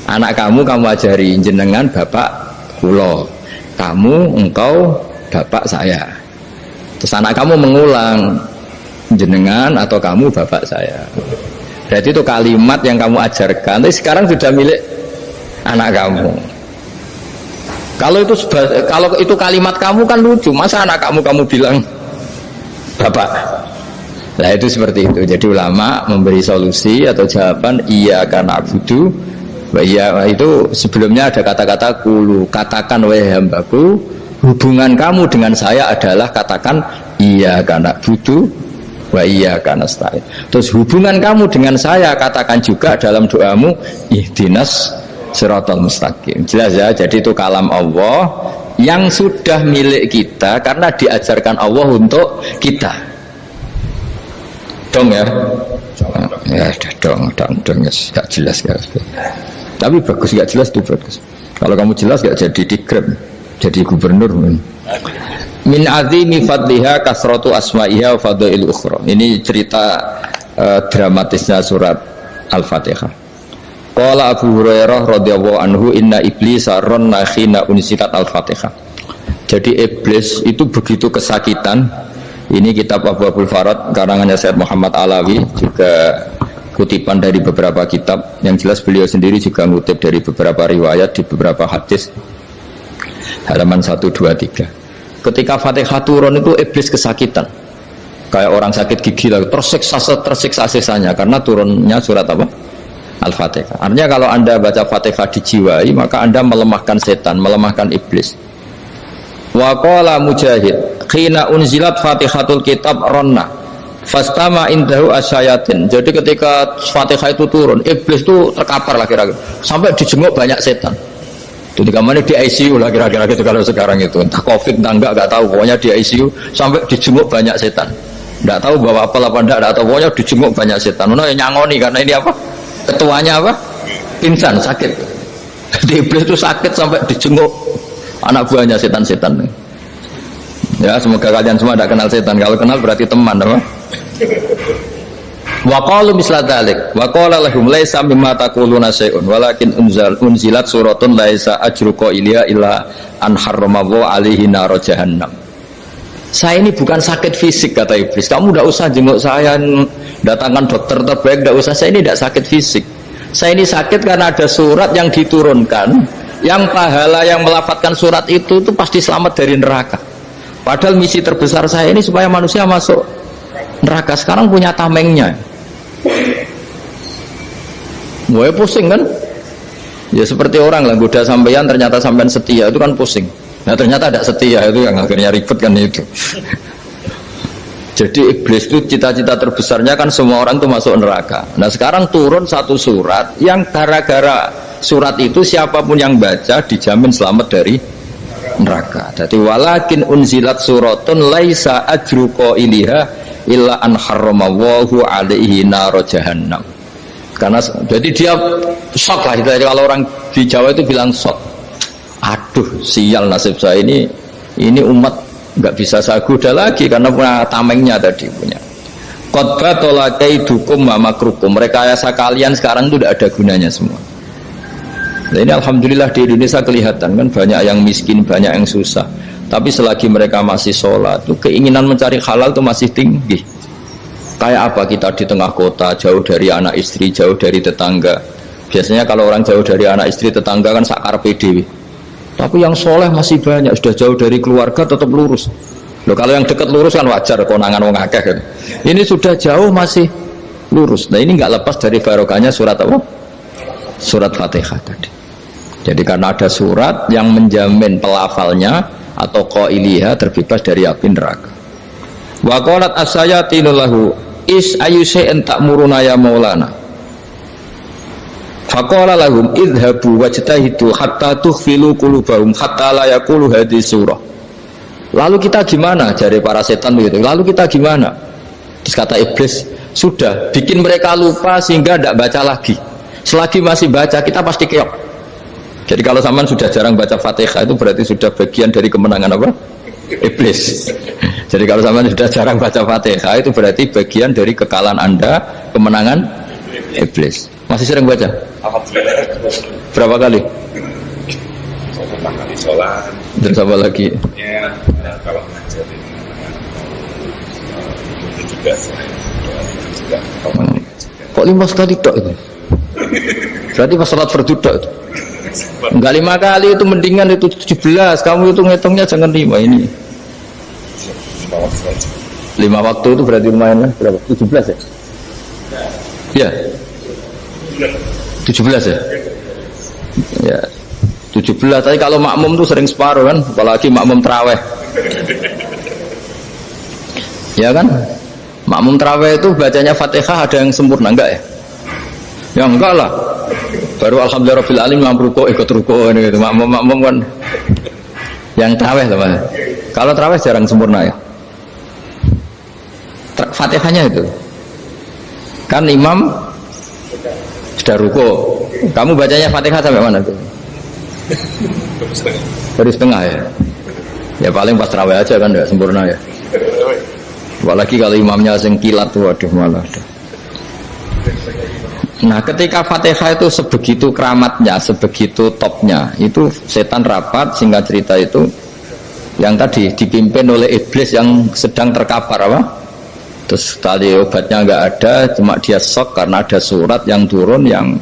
Anak kamu ajari jenengan bapak kulo, kamu engkau bapak saya. Terus anak kamu mengulang, jenengan atau kamu bapak saya. Berarti itu kalimat yang kamu ajarkan, tapi sekarang sudah milik anak kamu. Kalau itu kalimat kamu kan lucu, masa anak kamu bilang bapak. Nah, itu seperti itu. Jadi ulama memberi solusi atau jawaban iyyaka na'budu wa iyyaka, itu sebelumnya ada kata-kata qulu, katakan wahai hambaku, hubungan kamu dengan saya adalah katakan iyyaka na'budu wa iyyaka nasta'in. Terus hubungan kamu dengan saya katakan juga dalam doamu ihdinas siratal mustaqim. Jelas ya, jadi itu kalam Allah yang sudah milik kita karena diajarkan Allah untuk kita. Dong ya? Ya dong, yes. Gak jelas gak. Tapi bagus, gak jelas itu bagus. Kalau kamu jelas gak jadi dikrep, jadi gubernur. Min azimi fadliha kasratu asma'iha wa fadail ukhra. Ini cerita dramatisnya surat Al-Fatihah. Qala Abu Hurairah radhiyallahu anhu inna iblisa ranna khina unsilat Al-Fatihah. Jadi iblis itu begitu kesakitan. Ini kitab Abu Abul Farad karangannya Syekh Muhammad Alawi, juga kutipan dari beberapa kitab. Yang jelas beliau sendiri juga ngutip dari beberapa riwayat di beberapa hadis. Halaman 1, 2, 3. Ketika Fatihah turun itu iblis kesakitan. Kayak orang sakit gigi lah, tersiksa sisanya karena turunnya surat apa? Al-Fatihah. Artinya kalau Anda baca Fatihah dijiwai, maka Anda melemahkan setan, melemahkan iblis. Wa qala Mujahid, khina unzilat Fatihatul kitab ronna fastama indahu asyayatin. Jadi ketika Fatihah itu turun, iblis itu terkapar lah kira-kira. Sampai dijenguk banyak setan. Jadi kamarnya di ICU lah kira-kira gitu kalau sekarang itu. Entah Covid entah enggak tahu, pokoknya di ICU sampai dijenguk banyak setan. Enggak tahu bawa apa enggak tahu, pokoknya dijenguk banyak setan. Ono yang nyangoni karena ini apa? Ketuanya apa? Pingsan, sakit. Jadi iblis itu sakit sampai dijenguk anak buahnya setan-setan. Ya, semoga kalian semua tidak kenal setan. Kalau kenal berarti teman, apa? Wa qalu misla dzalik. Wa qala lahum laisa mimma taquluna syai'un walakin unzilat suratun laisa ajru qailiha illa an harramallahu alaihi nar jahannam. Saya ini bukan sakit fisik kata iblis. Kamu tidak usah jenguk saya, datangkan dokter terbaik, tidak usah. Saya ini tidak sakit fisik. Saya ini sakit karena ada surat yang diturunkan, yang pahala yang melafadzkan surat itu pasti selamat dari neraka. Padahal misi terbesar saya ini supaya manusia masuk neraka. Sekarang punya tamengnya. Gue pusing kan? Ya seperti orang lah, goda sampean ternyata sampean setia, itu kan pusing. Nah ternyata tidak setia, itu yang akhirnya ribet kan itu. Jadi iblis itu cita-cita terbesarnya kan semua orang itu masuk neraka. Nah sekarang turun satu surat yang gara-gara surat itu siapapun yang baca dijamin selamat dari neraka. Jadi walakin unzilat suratun laisa ajru qailiha illa an harramallahu alaihi nar jahannam. Karena jadi dia shock lah, kalau orang di Jawa itu bilang shock. Aduh sial nasib saya ini umat nggak bisa saya goda lagi karena punya tamengnya tadi punya. Qad tolakaidukum wa makrukum. Rekayasa kalian sekarang itu tidak ada gunanya semua. Nah, ini alhamdulillah di Indonesia kelihatan kan banyak yang miskin, banyak yang susah. Tapi selagi mereka masih sholat, tuh keinginan mencari halal itu masih tinggi. Kayak apa kita di tengah kota, jauh dari anak istri, jauh dari tetangga. Biasanya kalau orang jauh dari anak istri, tetangga kan sakar PDW. Tapi yang soleh masih banyak, sudah jauh dari keluarga tetap lurus. Loh, kalau yang dekat lurus kan wajar, konangan wong akeh kan. Ini sudah jauh masih lurus. Nah ini nggak lepas dari barokahnya surat apa? Surat Fatihah tadi. Jadi karena ada surat yang menjamin pelafalnya atau qailiha terbebas dari api neraka. Wa qalat as-sayatinu lahu is ayyusa'in ta'muruna ya maulana. Faqala lahum idhabu wajtahidu hatta tukhfilu qulubahum hatta la yaqulu hadhihi surah. Lalu kita gimana? Jari para setan begitu. Lalu kita gimana? Terus kata iblis, sudah bikin mereka lupa sehingga tidak baca lagi. Selagi masih baca kita pasti keok. Jadi kalau sampean sudah jarang baca Fatihah itu berarti sudah bagian dari kemenangan apa? Iblis. Jadi kalau sampean sudah jarang baca Fatihah itu berarti bagian dari kekalahan Anda, kemenangan iblis. Masih sering baca? Alhamdulillah. Berapa kali? Pertama kali sholat. Dan sama lagi? Ya, kalau ngajarin itu juga selain juga. Kok 5 kali tok itu? Berarti pas sholat fardu tok itu? Enggak 5 kali itu mendingan itu 17. Kamu itu ngitungnya jangan 5 ini. 5 waktu itu berarti lumayan lah. Berapa? 17 ya? Ya. 17 ya? Ya 17, tapi kalau makmum tuh sering separuh kan, apalagi makmum terawih. Ya kan? Makmum terawih itu bacanya Fatihah ada yang sempurna, enggak ya? Ya enggak lah. Baru alhamdulillah rabbil alamin mampu ruku ikut ruku gitu. Makmum kan. Yang tarawih loh Mas. Kalau tarawih jarang sempurna ya. Fatihahnya itu. Kan imam sudah ruko. Kamu bacanya Fatihah sampai mana tuh? Baru setengah ya. Ya paling pas tarawih aja kan enggak sempurna ya. Apalagi kalau imamnya sing kilat tuh waduh malah. Nah, ketika Fatihah itu sebegitu keramatnya, sebegitu topnya, itu setan rapat, singkat cerita itu yang tadi dipimpin oleh iblis yang sedang terkapar apa? Terus tali obatnya nggak ada, cuma dia shock karena ada surat yang turun yang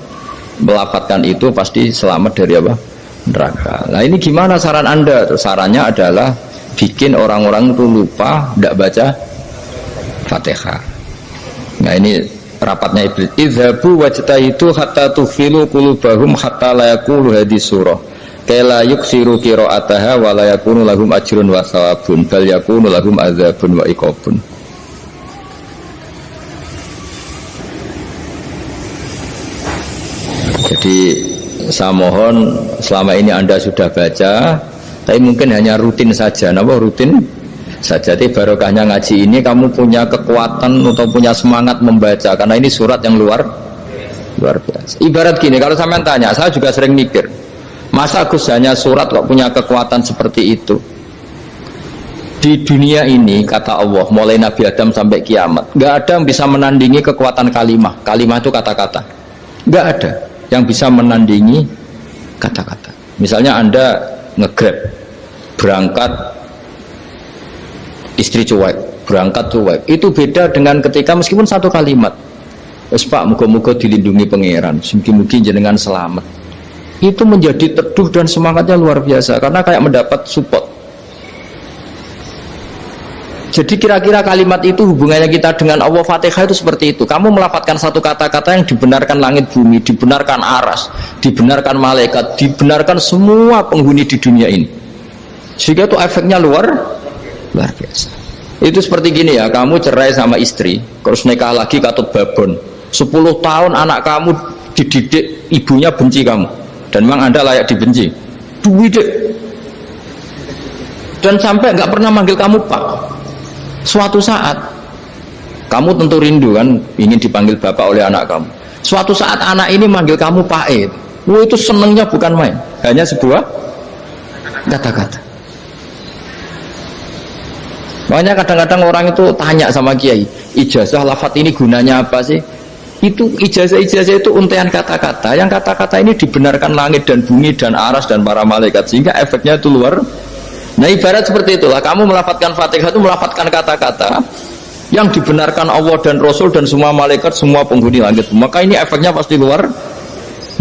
melafatkan itu pasti selamat dari apa? Neraka. Nah ini gimana saran Anda? Terus sarannya adalah bikin orang-orang itu lupa, tidak baca Fatihah. Nah ini rapatnya iblis. Idhabu wajtahidu hatta tufilu qulubahum hatta la yaqulu hadhihi surah. Kala yuksiru qira'ataha wa la yakunu lahum ajrun wa thawabun bal yakunu lahum adzabun wa iqabun. Jadi saya mohon selama ini Anda sudah baca, tapi mungkin hanya rutin saja. Napa rutin saja? Jadi barokahnya ngaji ini kamu punya kekuatan atau punya semangat membaca karena ini surat yang luar biasa. Ibarat gini, kalau sampean tanya, saya juga sering mikir, masa Gus hanya surat kok punya kekuatan seperti itu? Di dunia ini kata Allah, mulai Nabi Adam sampai kiamat, nggak ada yang bisa menandingi kekuatan kalimah. Kalimah itu kata-kata. Nggak ada yang bisa menandingi kata-kata. Misalnya Anda nge-grab berangkat istri cuek, berangkat cuek, itu beda dengan ketika meskipun satu kalimat, wes Pak, muga-muga dilindungi pangeran, mungkin jenengan selamat, itu menjadi teduh dan semangatnya luar biasa karena kayak mendapat support. Jadi kira-kira kalimat itu hubungannya kita dengan Allah, Fatihah itu seperti itu. Kamu melafadzkan satu kata-kata yang dibenarkan langit bumi, dibenarkan aras, dibenarkan malaikat, dibenarkan semua penghuni di dunia ini. Sehingga itu efeknya luar biasa. Itu seperti gini ya, kamu cerai sama istri, terus nikah lagi katut babon. 10 tahun anak kamu dididik, ibunya benci kamu, dan memang Anda layak dibenci. Dididik. Dan sampai nggak pernah manggil kamu Pak. Suatu saat kamu tentu rindu kan, ingin dipanggil bapak oleh anak kamu. Suatu saat anak ini manggil kamu Pak E. Itu senengnya bukan main, hanya sebuah kata-kata. Makanya kadang-kadang orang itu tanya sama kiai, ijazah lafadz ini gunanya apa sih? Itu ijazah-ijazah itu untaian kata-kata, yang kata-kata ini dibenarkan langit dan bumi dan aras dan para malaikat, sehingga efeknya itu luar. Nah ibarat seperti itulah, kamu melafadzkan Fatihah itu melafadzkan kata-kata yang dibenarkan Allah dan Rasul dan semua malaikat, semua penghuni langit, maka ini efeknya pasti luar.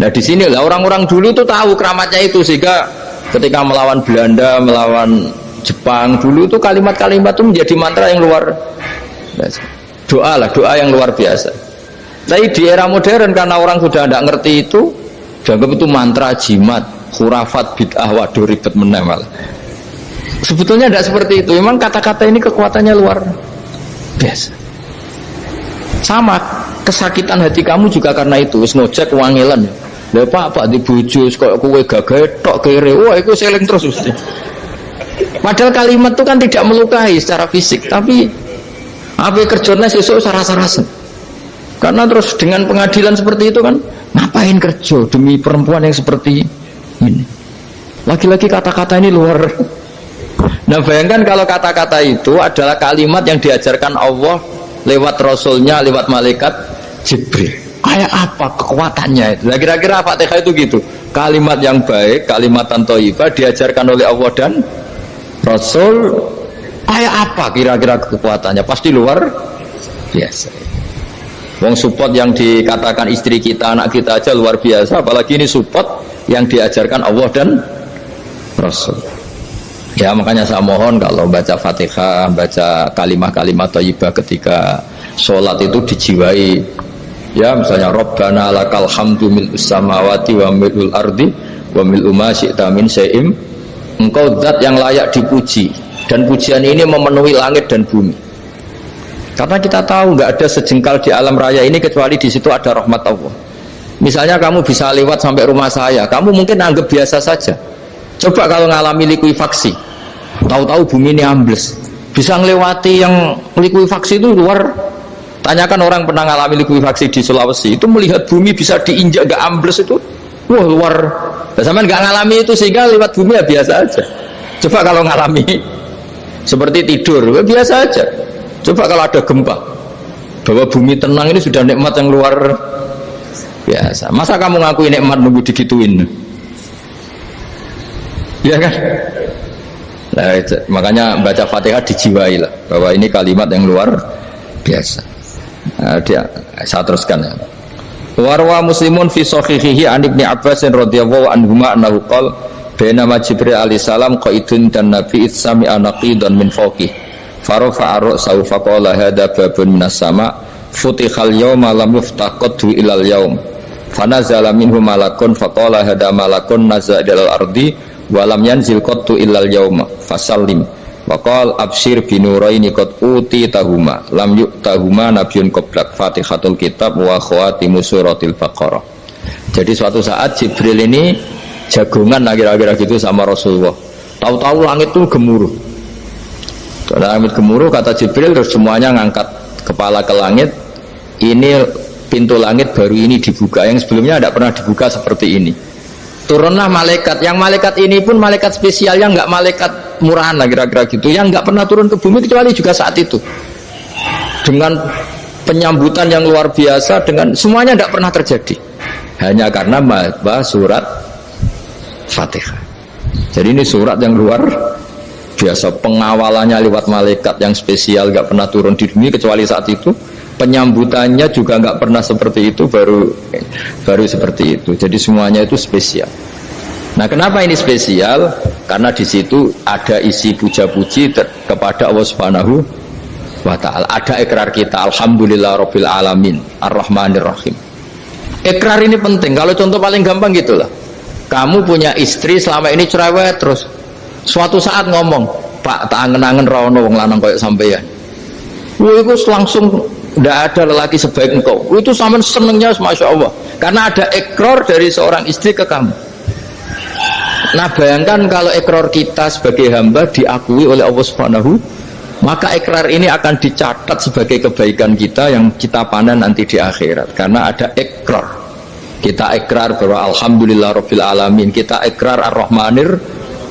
Nah di sini lah orang-orang dulu itu tahu keramatnya itu, sehingga ketika melawan Belanda, melawan Jepang dulu itu kalimat-kalimat itu menjadi mantra yang luar biasa. Doa yang luar biasa. Tapi di era modern karena orang sudah tidak ngerti itu, dianggap itu mantra, jimat, khurafat, bid'ah, waduh ribet meneh malah. Sebetulnya tidak seperti itu. Memang kata-kata ini kekuatannya luar biasa. Sama kesakitan hati kamu juga karena itu. Wis ngojek wangilan. Lha Pak di bojo kok kowe gagahe tok kere. Wah, iku seling terus mesti. Padahal kalimat itu kan tidak melukai secara fisik, tapi apa kerjanya sesuk sarasa-rasa. Karena terus dengan pengadilan seperti itu kan, ngapain kerja demi perempuan yang seperti ini? Lagi-lagi kata-kata ini luar. Nah bayangkan kalau kata-kata itu adalah kalimat yang diajarkan Allah lewat Rasulnya, lewat malaikat Jibril. Kayak apa kekuatannya itu? Nah kira-kira Fatihah itu gitu. Kalimat yang baik, kalimatan thayyibah diajarkan oleh Allah dan Rasul. Kayak apa kira-kira kekuatannya? Pasti luar biasa. Wong support yang dikatakan istri kita, anak kita aja luar biasa, apalagi ini support yang diajarkan Allah dan Rasul. Ya makanya saya mohon kalau baca Fatihah, baca kalimat-kalimat thayyibah ketika sholat itu dijiwai. Ya misalnya Rabbana lakal hamdu mil'us samawati wa mil'ul ardi wa mil'u ma syi'ta min syai'im. Engkau zat yang layak dipuji, dan pujian ini memenuhi langit dan bumi. Karena kita tahu nggak ada sejengkal di alam raya ini kecuali di situ ada rahmat Allah. Misalnya kamu bisa lewat sampai rumah saya, kamu mungkin anggap biasa saja. Coba kalau ngalami likuifaksi, tahu-tahu bumi ini ambles, bisa ngelewati yang likuifaksi itu luar. Tanyakan orang pernah ngalami likuifaksi di Sulawesi, itu melihat bumi bisa diinjak gak ambles itu, wah luar. Sampean gak ngalami itu sehingga lewat bumi ya biasa aja. Coba kalau ngalami seperti tidur, ya biasa aja. Coba kalau ada gempa, bahwa bumi tenang ini sudah nikmat yang luar biasa. Masa kamu ngakui nikmat nunggu digituin? Ya kan? Nah, makanya baca Fatihah dijiwai lah, bahwa ini kalimat yang luar biasa. Nah, saya teruskan ya. Warwa Muslimun fi sahihihi an Ibnu Abbas radhiyallahu anhuma annahu qala bainama Jibril alaihi salam qaidun dan Nabi sami'a naqidan min fawqih farafa'a ra'sahu faqala hadza babun minas sama' futihal yawma lam yuftaqadhu ilal yawm fanazala minhu malakun faqala hadza malakun nazala ilal ardi wa lam yanzil qattu ilal yawma fasallim waqal abshir binuraini qad uti tahuma lam yu'tahuma nabiyyun qablak fatihatul kitab wa khawatimu suratil baqarah. Jadi suatu saat Jibril ini jagongan kira-kira gitu sama Rasulullah, tahu-tahu langit itu gemuruh. Langit gemuruh, kata Jibril, terus semuanya ngangkat kepala ke langit. Ini pintu langit baru ini dibuka, yang sebelumnya tidak pernah dibuka seperti ini. Turunlah malaikat, yang malaikat ini pun malaikat spesial, yang nggak malaikat murahan lah kira-kira gitu, yang nggak pernah turun ke bumi kecuali juga saat itu, dengan penyambutan yang luar biasa, dengan semuanya tidak pernah terjadi, hanya karena bahas surat Fatihah. Jadi ini surat yang luar biasa, pengawalannya lewat malaikat yang spesial, nggak pernah turun di bumi kecuali saat itu. Penyambutannya juga nggak pernah seperti itu, baru seperti itu. Jadi semuanya itu spesial. Nah, kenapa ini spesial? Karena di situ ada isi puja-puji kepada Allah Subhanahu wa Ta'ala. Ada ikrar kita, alhamdulillah rabbil alamin, ar-rahmanir rahim. Ikrar ini penting. Kalau contoh paling gampang gitulah. Kamu punya istri selama ini cerewet terus, suatu saat ngomong, Pak, tak angen-angen rono wong lanang koyo sampeyan. Itu langsung tidak ada lelaki sebaik engkau. Itu sama senengnya, masya Allah, karena ada ikrar dari seorang istri ke kamu. Nah, bayangkan kalau ikrar kita sebagai hamba diakui oleh Allah Subhanahu, maka ikrar ini akan dicatat sebagai kebaikan kita yang kita panen nanti di akhirat. Karena ada ikrar, kita ikrar bahwa alhamdulillah rabbil alamin, kita ikrar ar-rahmanir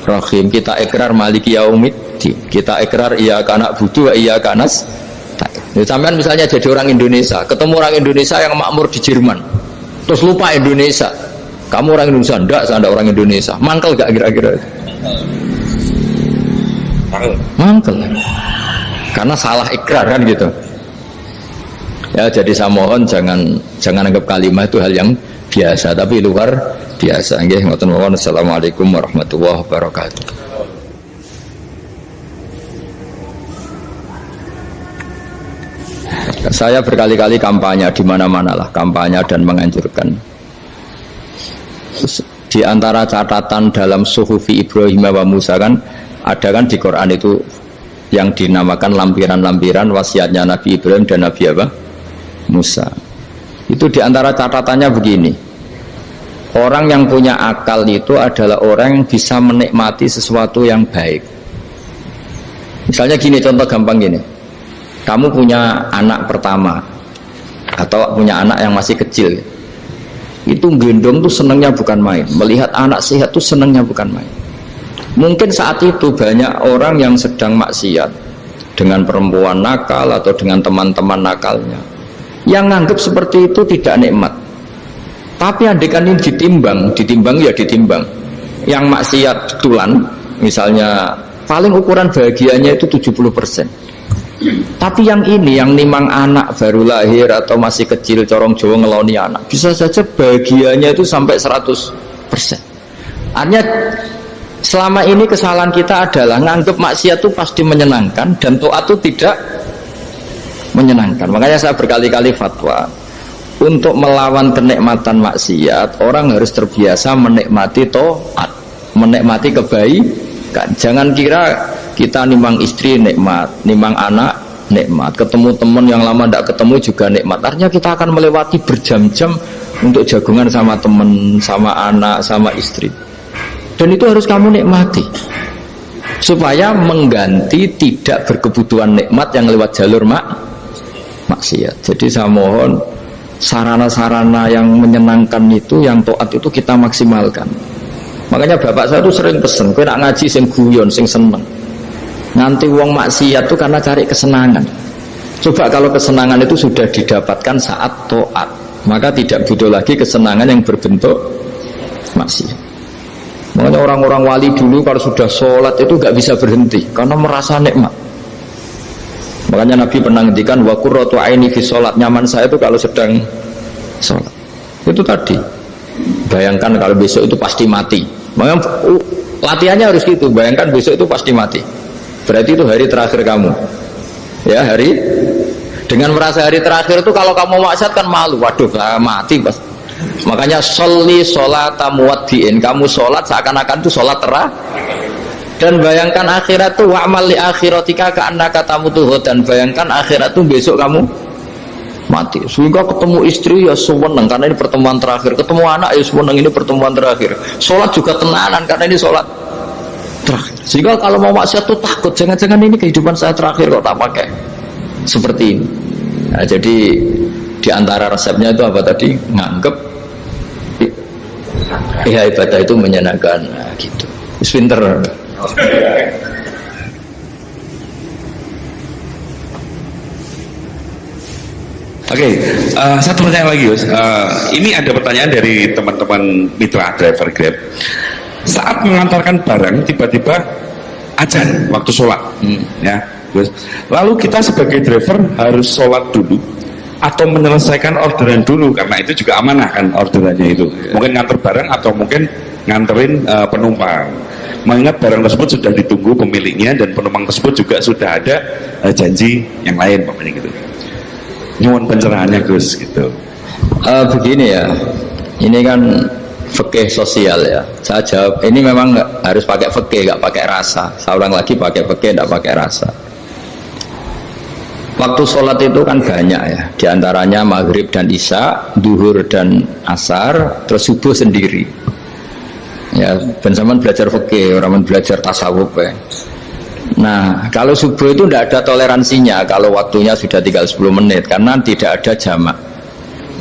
rahim, kita ikrar maliki yaumiddin, kita ikrar iyyaka na'budu wa iyyaka nasta'in. Sampean misalnya jadi orang Indonesia, ketemu orang Indonesia yang makmur di Jerman, terus lupa Indonesia. Kamu orang Indonesia? Enggak, saya enggak orang Indonesia. Mangkel gak kira-kira? Mangkel. Karena salah ikrar kan gitu. Ya, jadi saya mohon jangan anggap kalimat itu hal yang biasa, tapi luar biasa. Nggih, ngoten mawon. Assalamualaikum warahmatullahi wabarakatuh. Saya berkali-kali kampanye di mana-mana lah, kampanye dan menganjurkan. Di antara catatan dalam Suhufi Ibrahim wa Musa kan ada kan di Quran itu yang dinamakan lampiran-lampiran wasiatnya Nabi Ibrahim dan Nabi apa? Musa. Itu di antara catatannya begini. Orang yang punya akal itu adalah orang yang bisa menikmati sesuatu yang baik. Misalnya gini, contoh gampang gini. Kamu punya anak pertama atau punya anak yang masih kecil, itu gendong tuh senangnya bukan main, melihat anak sehat tuh senangnya bukan main. Mungkin saat itu banyak orang yang sedang maksiat dengan perempuan nakal atau dengan teman-teman nakalnya, yang nganggap seperti itu tidak nikmat. Tapi andaikan ini ditimbang ya ditimbang. Yang maksiat betulan, misalnya paling ukuran bahagianya itu 70%. Tapi yang ini, yang nimang anak baru lahir atau masih kecil, corong Jawa ngeloni anak, bisa saja bahagianya itu sampai 100%. Artinya selama ini kesalahan kita adalah nganggap maksiat itu pasti menyenangkan dan taat itu tidak menyenangkan. Makanya saya berkali-kali fatwa, untuk melawan kenikmatan maksiat, orang harus terbiasa menikmati taat, menikmati kebaikan. Jangan kira kita nimang istri nikmat, nimang anak nikmat, ketemu teman yang lama tidak ketemu juga nikmat. Artinya kita akan melewati berjam-jam untuk jagungan sama teman, sama anak, sama istri. Dan itu harus kamu nikmati supaya mengganti tidak berkebutuhan nikmat yang lewat jalur maksiat. Jadi saya mohon sarana-sarana yang menyenangkan itu, yang taat itu kita maksimalkan. Makanya bapak saya tuh sering pesen, kowe nak ngaji sing guyon, sing seneng. Nanti wong maksiat tuh karena cari kesenangan. Coba kalau kesenangan itu sudah didapatkan saat taat, maka tidak butuh lagi kesenangan yang berbentuk maksiat. Makanya orang-orang wali dulu kalau sudah sholat itu gak bisa berhenti karena merasa nikmat. Makanya Nabi pernah ngendikan wa qurratu aini fi sholat, nyaman saya itu kalau sedang sholat. Itu tadi. Bayangkan kalau besok itu pasti mati. Makanya latihannya harus gitu. Bayangkan besok itu pasti mati. Berarti itu hari terakhir kamu. Ya, dengan merasa hari terakhir itu kalau kamu maksiat kan malu. Waduh, mati pas. Makanya sholli sholata muwaddi'in, kamu sholat seakan-akan itu sholat terakhir. Dan bayangkan akhirat itu wa'mal li akhiratika ka'annaka tamutu, dan bayangkan akhirat itu besok kamu mati. Sehingga ketemu istri ya seneng karena ini pertemuan terakhir, ketemu anak ya seneng ini pertemuan terakhir, sholat juga tenanan karena ini sholat terakhir. Sehingga kalau mau maksiat tuh takut, jangan-jangan ini kehidupan saya terakhir kok tak pakai seperti ini. Nah, jadi di antara resepnya itu apa tadi? Nganggep ibadah itu menyenangkan. Nah, gitu. Pinter. Oke, satu pertanyaan lagi, Gus. Ini ada pertanyaan dari teman-teman mitra driver Grab. Saat mengantarkan barang, tiba-tiba azan waktu sholat, ya, Gus. Lalu kita sebagai driver harus sholat dulu atau menyelesaikan orderan dulu, karena itu juga amanah kan orderannya itu. Mungkin nganter barang atau mungkin nganterin penumpang. Mengingat barang tersebut sudah ditunggu pemiliknya dan penumpang tersebut juga sudah ada janji yang lain, pokoknya gitu. Nyuwun pencerahannya, Gus, gitu. Begini ya, ini kan fikih sosial ya. Saya jawab, ini memang harus pakai fikih, nggak pakai rasa. Saya ulang lagi, pakai fikih, nggak pakai rasa. Waktu sholat itu kan banyak ya, diantaranya maghrib dan isya, duhur dan asar, terus subuh sendiri. Ya, ben zaman belajar fikih, orang belajar tasawuf ya. Nah, kalau subuh itu tidak ada toleransinya kalau waktunya sudah tinggal 10 menit karena tidak ada jamak.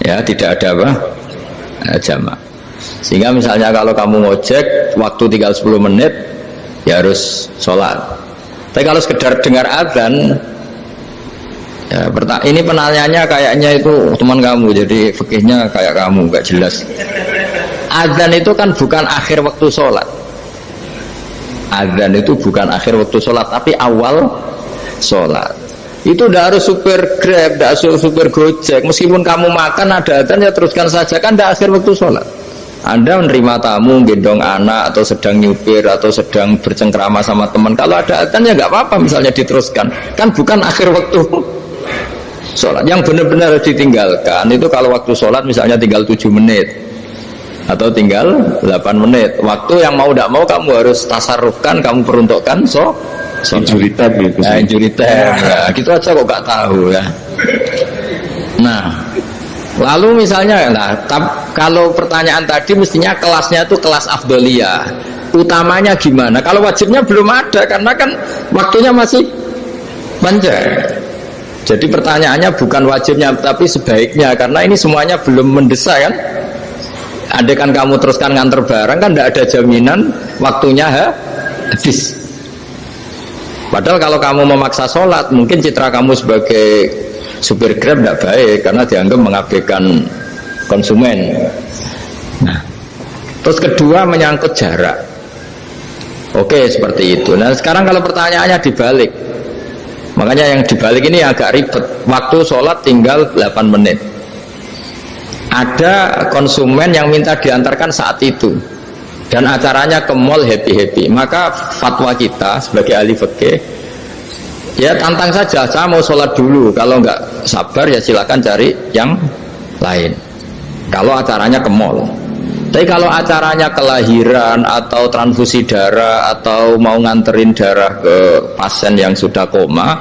Ya, tidak ada apa? Jamak. Sehingga misalnya kalau kamu ngojek waktu tinggal 10 menit ya harus sholat. Tapi kalau sekedar dengar azan ya, ini penanyanya kayaknya itu teman kamu, jadi fikihnya kayak kamu, gak jelas. Azan itu kan bukan akhir waktu sholat. Azan itu bukan akhir waktu sholat, tapi awal sholat. Itu tidak harus supir Grab, tidak harus supir Gojek. Meskipun kamu makan ada azan ya teruskan saja, kan tidak akhir waktu sholat. Anda menerima tamu, gendong anak, atau sedang nyupir, atau sedang bercengkrama sama teman. Kalau ada azan ya nggak apa-apa, misalnya diteruskan. Kan bukan akhir waktu sholat. Yang benar-benar ditinggalkan itu kalau waktu sholat misalnya tinggal 7 menit atau tinggal 8 menit, waktu yang mau tidak mau kamu harus tasarrufkan, kamu peruntukkan injury time gitu. Nah, injury time ya, gitu aja kok gak tahu ya. Nah, lalu misalnya kalau pertanyaan tadi mestinya kelasnya itu kelas afdoliyah, utamanya gimana? Kalau wajibnya belum ada karena kan waktunya masih panjang. Jadi pertanyaannya bukan wajibnya tapi sebaiknya, karena ini semuanya belum mendesak kan. Andai kan kamu teruskan nganter barang kan tidak ada jaminan waktunya habis. Padahal kalau kamu memaksa sholat, mungkin citra kamu sebagai supir Grab tidak baik karena dianggap mengabaikan konsumen. Nah, terus kedua menyangkut jarak. Oke, seperti itu. Nah, sekarang kalau pertanyaannya dibalik, makanya yang dibalik ini agak ribet. Waktu sholat tinggal 8 menit. Ada konsumen yang minta diantarkan saat itu dan acaranya ke mall happy-happy, maka fatwa kita sebagai ahli fikih ya tantang saja, saya mau sholat dulu, kalau nggak sabar ya silakan cari yang lain kalau acaranya ke mall. Tapi kalau acaranya kelahiran atau transfusi darah atau mau nganterin darah ke pasien yang sudah koma,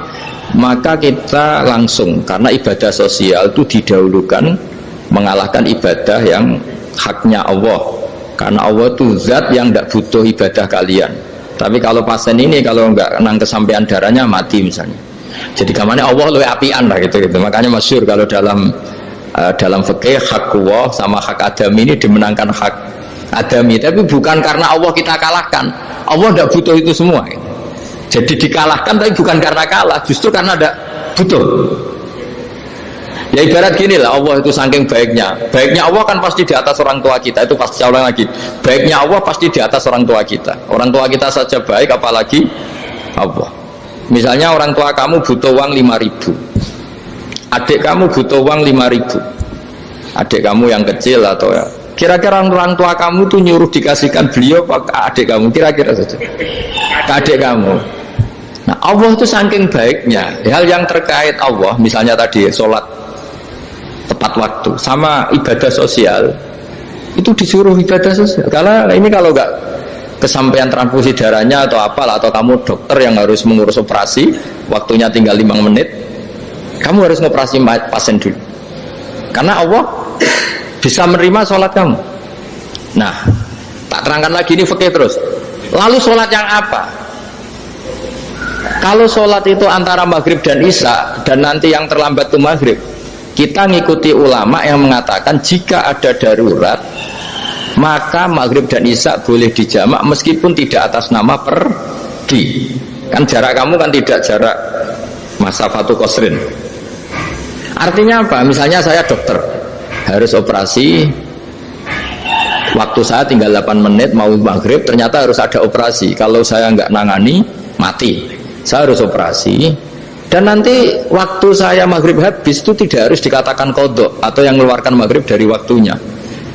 maka kita langsung, karena ibadah sosial itu didahulukan mengalahkan ibadah yang haknya Allah. Karena Allah itu zat yang tidak butuh ibadah kalian. Tapi kalau pasien ini kalau nggak nang kesampaian darahnya mati misalnya. Jadi kemana Allah lebih apian lah gitu. Makanya masyhur kalau dalam fikih hak Allah sama hak adami ini dimenangkan hak adami. Tapi bukan karena Allah kita kalahkan. Allah tidak butuh itu semua. Jadi dikalahkan tapi bukan karena kalah, justru karena tidak butuh. Ya ibarat gini lah, Allah itu saking baiknya Allah kan pasti di atas orang tua kita. Itu pasti saya ulang lagi, baiknya Allah pasti di atas orang tua kita. Orang tua kita saja baik, apalagi Allah. Misalnya orang tua kamu butuh uang 5.000, adik kamu butuh uang 5.000, adik kamu yang kecil atau ya, kira-kira orang tua kamu tuh nyuruh dikasihkan beliau ke adik kamu, kira-kira saja ke adik kamu. Nah Allah itu saking baiknya, hal yang terkait Allah, misalnya tadi sholat tepat waktu sama ibadah sosial itu disuruh ibadah sosial. Karena ini kalau nggak kesampaian transfusi darahnya atau apalah, atau kamu dokter yang harus mengurus operasi waktunya tinggal 5 menit, kamu harus ngoperasi pasien dulu karena Allah bisa menerima sholat kamu. Nah tak terangkan lagi ini fikih terus. Lalu sholat yang apa? Kalau sholat itu antara maghrib dan isya dan nanti yang terlambat itu maghrib, kita ngikuti ulama yang mengatakan jika ada darurat maka maghrib dan isya boleh dijamak meskipun tidak atas nama pergi. Kan jarak kamu kan tidak jarak masafatu qasrin. Artinya apa? Misalnya saya dokter harus operasi, waktu saya tinggal 8 menit mau maghrib, ternyata harus ada operasi. Kalau saya nggak nangani mati, saya harus operasi. Dan nanti waktu saya maghrib habis itu tidak harus dikatakan qadha atau yang mengeluarkan maghrib dari waktunya.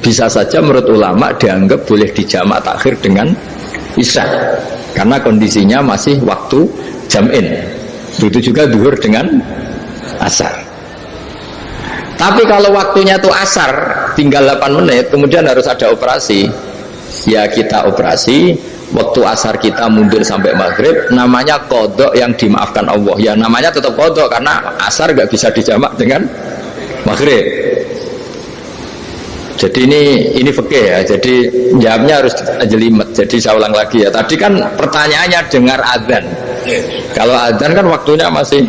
Bisa saja menurut ulama dianggap boleh dijamak takhir dengan isya karena kondisinya masih waktu jam'in. Itu juga zuhur dengan asar. Tapi kalau waktunya itu asar tinggal 8 menit kemudian harus ada operasi, ya kita operasi. Waktu asar kita mundur sampai maghrib, namanya qadha yang dimaafkan Allah. Ya namanya tetap qadha karena asar nggak bisa dijamak dengan maghrib. Jadi ini fikih ya. Jadi jawabnya harus jelimet. Jadi saya ulang lagi ya. Tadi kan pertanyaannya dengar adzan. Kalau adzan kan waktunya masih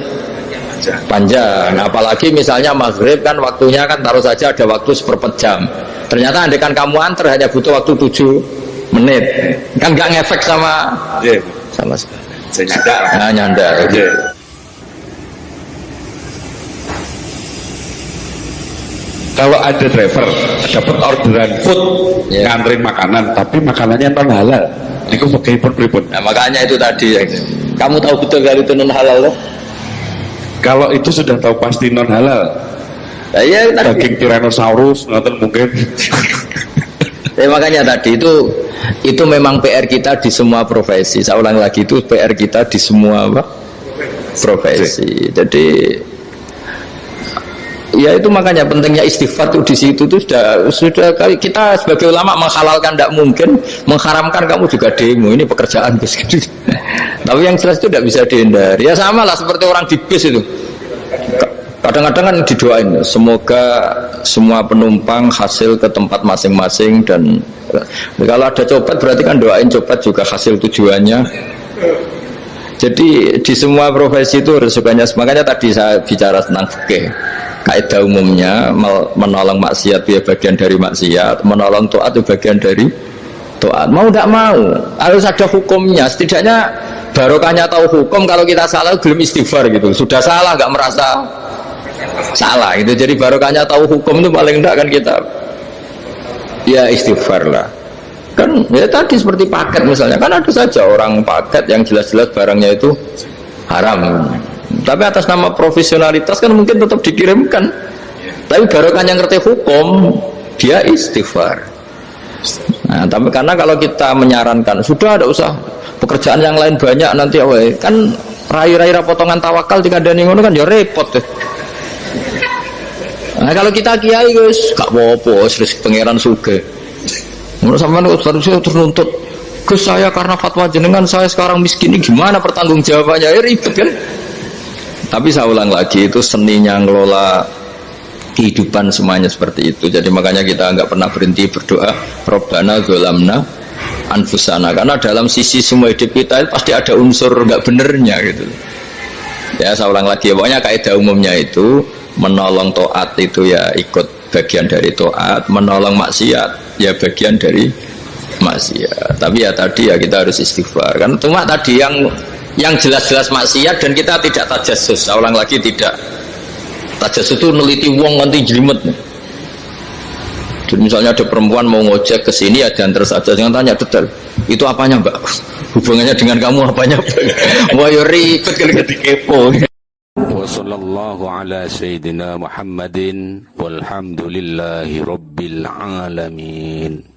panjang. Apalagi misalnya maghrib kan waktunya kan taruh saja ada waktu seperempat jam. Ternyata andekan kamu antar hanya butuh waktu 7 menit, kan nggak ngefek sama saya nyandar. Nah, nyandar. Kalau ada driver dapat orderan food nganterin makanan tapi makanannya non halal, itu pakai pripun. Nah makanya itu tadi kamu tahu betul kalau itu non halal loh. Kalau itu sudah tahu pasti non halal, ya, daging Tyrannosaurus nonton mungkin. Makanya tadi itu memang PR kita di semua profesi. Saya ulang lagi, itu PR kita di semua profesi. Jadi ya itu makanya pentingnya istighfar tuh di situ tuh sudah kita sebagai ulama menghalalkan tidak mungkin, mengharamkan kamu juga demo. Ini pekerjaan bis. Tapi yang jelas itu tidak bisa dihindari. Ya sama lah seperti orang di bis itu. Kadang-kadang kan didoain semoga semua penumpang hasil ke tempat masing-masing, dan kalau ada copet berarti kan doain copet juga hasil tujuannya. Jadi di semua profesi itu resikonya. Makanya tadi saya bicara tentang fikih. Kaidah umumnya menolong maksiat itu bagian dari maksiat, menolong taat itu bagian dari taat. Mau tidak mau harus ada hukumnya. Setidaknya barokahnya tahu hukum. Kalau kita salah belum istighfar gitu. Sudah salah nggak merasa salah itu. Jadi barokahnya tahu hukum itu paling enggak kan kita ya istighfar lah. Kan ya tadi seperti paket misalnya, kan ada saja orang paket yang jelas-jelas barangnya itu haram, tapi atas nama profesionalitas kan mungkin tetap dikirimkan. Tapi barokahnya ngerti hukum dia istighfar. Nah, tapi karena kalau kita menyarankan sudah ada usah pekerjaan yang lain banyak nanti kan rai-rai potongan tawakal dikandani ngono kan ya repot deh. Nah kalau kita kiai guys gak apa-apa, terus pangeran sugih. Menurut sampean harusnya terus nuntut Gus saya karena fatwa jenengan saya sekarang miskin, ini gimana pertanggungjawabannya? Ya ribet kan. Tapi saya ulang lagi, itu seninya ngelola kehidupan semuanya seperti itu. Jadi makanya kita nggak pernah berhenti berdoa Rabbana dzolamna anfusana, karena dalam sisi semua hidup kita pasti ada unsur nggak benernya gitu. Ya saya ulang lagi, pokoknya kaidah umumnya itu menolong taat itu ya ikut bagian dari taat, menolong maksiat ya bagian dari maksiat. Tapi ya tadi ya kita harus istighfar kan. Cuma tadi yang jelas-jelas maksiat dan kita tidak tajassus. Saya ulang lagi, tidak tajassus itu neliti wong nanti jelimet. Jadi misalnya ada perempuan mau ngojek ke sini ya, dan terus aja jangan tanya detail. Itu apanya mbak? Hubungannya dengan kamu apanya? Wah ya ribet kalau kepo. Wassallallahu ala sayyidina Muhammadin walhamdulillahi rabbil alamin.